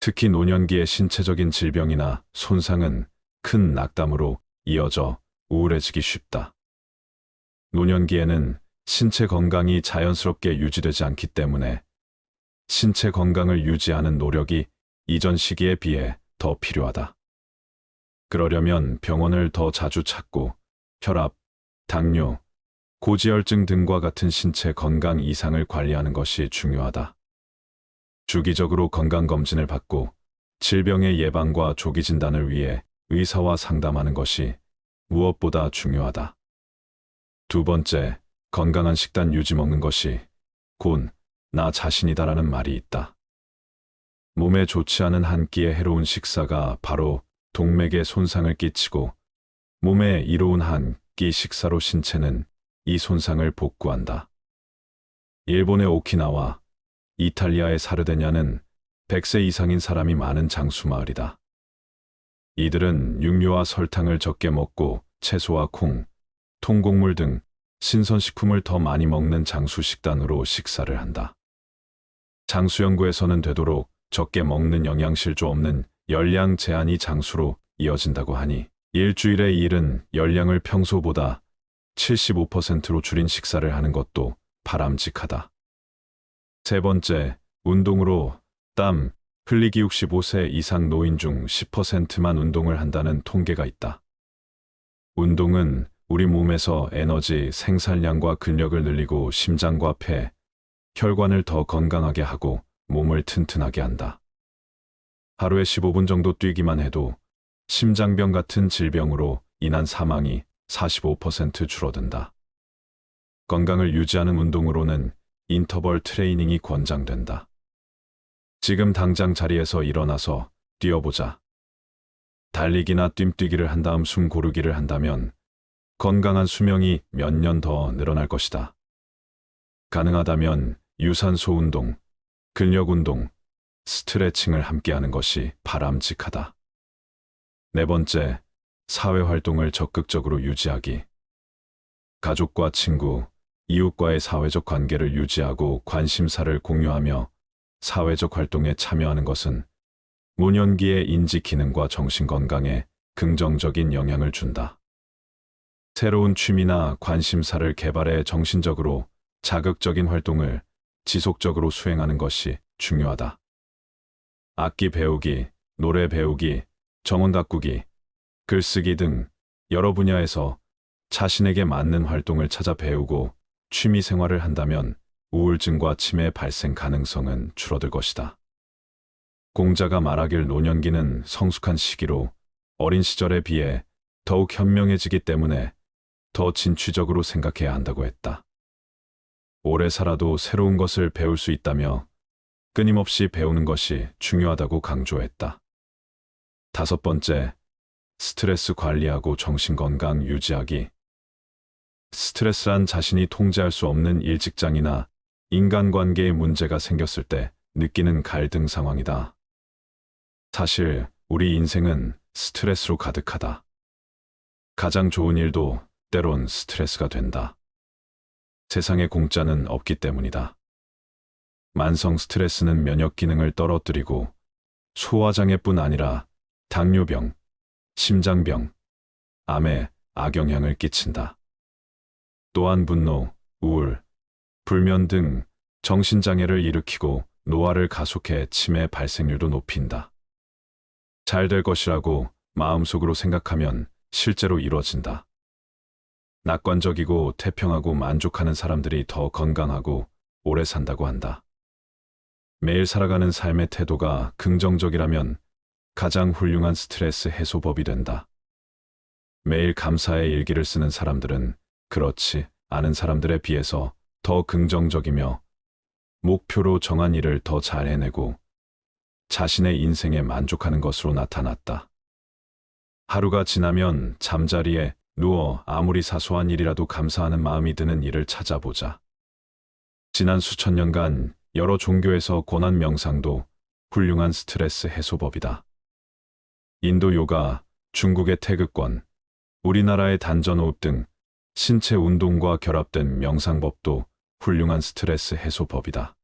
특히 노년기의 신체적인 질병이나 손상은 큰 낙담으로 이어져 우울해지기 쉽다. 노년기에는 신체 건강이 자연스럽게 유지되지 않기 때문에 신체 건강을 유지하는 노력이 이전 시기에 비해 더 필요하다. 그러려면 병원을 더 자주 찾고 혈압, 당뇨, 고지혈증 등과 같은 신체 건강 이상을 관리하는 것이 중요하다. 주기적으로 건강검진을 받고 질병의 예방과 조기 진단을 위해 의사와 상담하는 것이 무엇보다 중요하다. 두 번째, 건강한 식단 유지. 먹는 것이 곧 나 자신이다라는 말이 있다. 몸에 좋지 않은 한 끼의 해로운 식사가 바로 동맥에 손상을 끼치고 몸에 이로운 한 끼 식사로 신체는 이 손상을 복구한다. 일본의 오키나와 이탈리아의 사르데냐는 100세 이상인 사람이 많은 장수마을이다. 이들은 육류와 설탕을 적게 먹고 채소와 콩, 통곡물 등 신선식품을 더 많이 먹는 장수 식단으로 식사를 한다. 장수 연구에서는 되도록 적게 먹는 영양실조 없는 열량 제한이 장수로 이어진다고 하니 일주일에 일은 열량을 평소보다 75%로 줄인 식사를 하는 것도 바람직하다. 세 번째, 운동으로 땀 흘리기. 65세 이상 노인 중 10%만 운동을 한다는 통계가 있다. 운동은 우리 몸에서 에너지 생산량과 근력을 늘리고 심장과 폐, 혈관을 더 건강하게 하고 몸을 튼튼하게 한다. 하루에 15분 정도 뛰기만 해도 심장병 같은 질병으로 인한 사망이 45% 줄어든다. 건강을 유지하는 운동으로는 인터벌 트레이닝이 권장된다. 지금 당장 자리에서 일어나서 뛰어보자. 달리기나 뜀뛰기를 한 다음 숨 고르기를 한다면 건강한 수명이 몇 년 더 늘어날 것이다. 가능하다면 유산소 운동, 근력 운동, 스트레칭을 함께하는 것이 바람직하다. 네 번째, 사회활동을 적극적으로 유지하기. 가족과 친구, 이웃과의 사회적 관계를 유지하고 관심사를 공유하며 사회적 활동에 참여하는 것은 노년기의 인지 기능과 정신 건강에 긍정적인 영향을 준다. 새로운 취미나 관심사를 개발해 정신적으로 자극적인 활동을 지속적으로 수행하는 것이 중요하다. 악기 배우기, 노래 배우기, 정원 가꾸기, 글쓰기 등 여러 분야에서 자신에게 맞는 활동을 찾아 배우고 취미 생활을 한다면 우울증과 치매 발생 가능성은 줄어들 것이다. 공자가 말하길 노년기는 성숙한 시기로 어린 시절에 비해 더욱 현명해지기 때문에 더 진취적으로 생각해야 한다고 했다. 오래 살아도 새로운 것을 배울 수 있다며 끊임없이 배우는 것이 중요하다고 강조했다. 다섯 번째, 스트레스 관리하고 정신건강 유지하기. 스트레스란 자신이 통제할 수 없는 일직장이나 인간관계에 문제가 생겼을 때 느끼는 갈등 상황이다. 사실 우리 인생은 스트레스로 가득하다. 가장 좋은 일도 때론 스트레스가 된다. 세상에 공짜는 없기 때문이다. 만성 스트레스는 면역 기능을 떨어뜨리고 소화장애뿐 아니라 당뇨병, 심장병, 암에 악영향을 끼친다. 또한 분노, 우울, 불면 등 정신장애를 일으키고 노화를 가속해 치매 발생률도 높인다. 잘 될 것이라고 마음속으로 생각하면 실제로 이루어진다. 낙관적이고 태평하고 만족하는 사람들이 더 건강하고 오래 산다고 한다. 매일 살아가는 삶의 태도가 긍정적이라면 가장 훌륭한 스트레스 해소법이 된다. 매일 감사의 일기를 쓰는 사람들은 그렇지 않은 사람들에 비해서 더 긍정적이며 목표로 정한 일을 더 잘 해내고 자신의 인생에 만족하는 것으로 나타났다. 하루가 지나면 잠자리에 누워 아무리 사소한 일이라도 감사하는 마음이 드는 일을 찾아보자. 지난 수천 년간 여러 종교에서 권한 명상도 훌륭한 스트레스 해소법이다. 인도 요가, 중국의 태극권, 우리나라의 단전호흡 등 신체 운동과 결합된 명상법도 훌륭한 스트레스 해소법이다.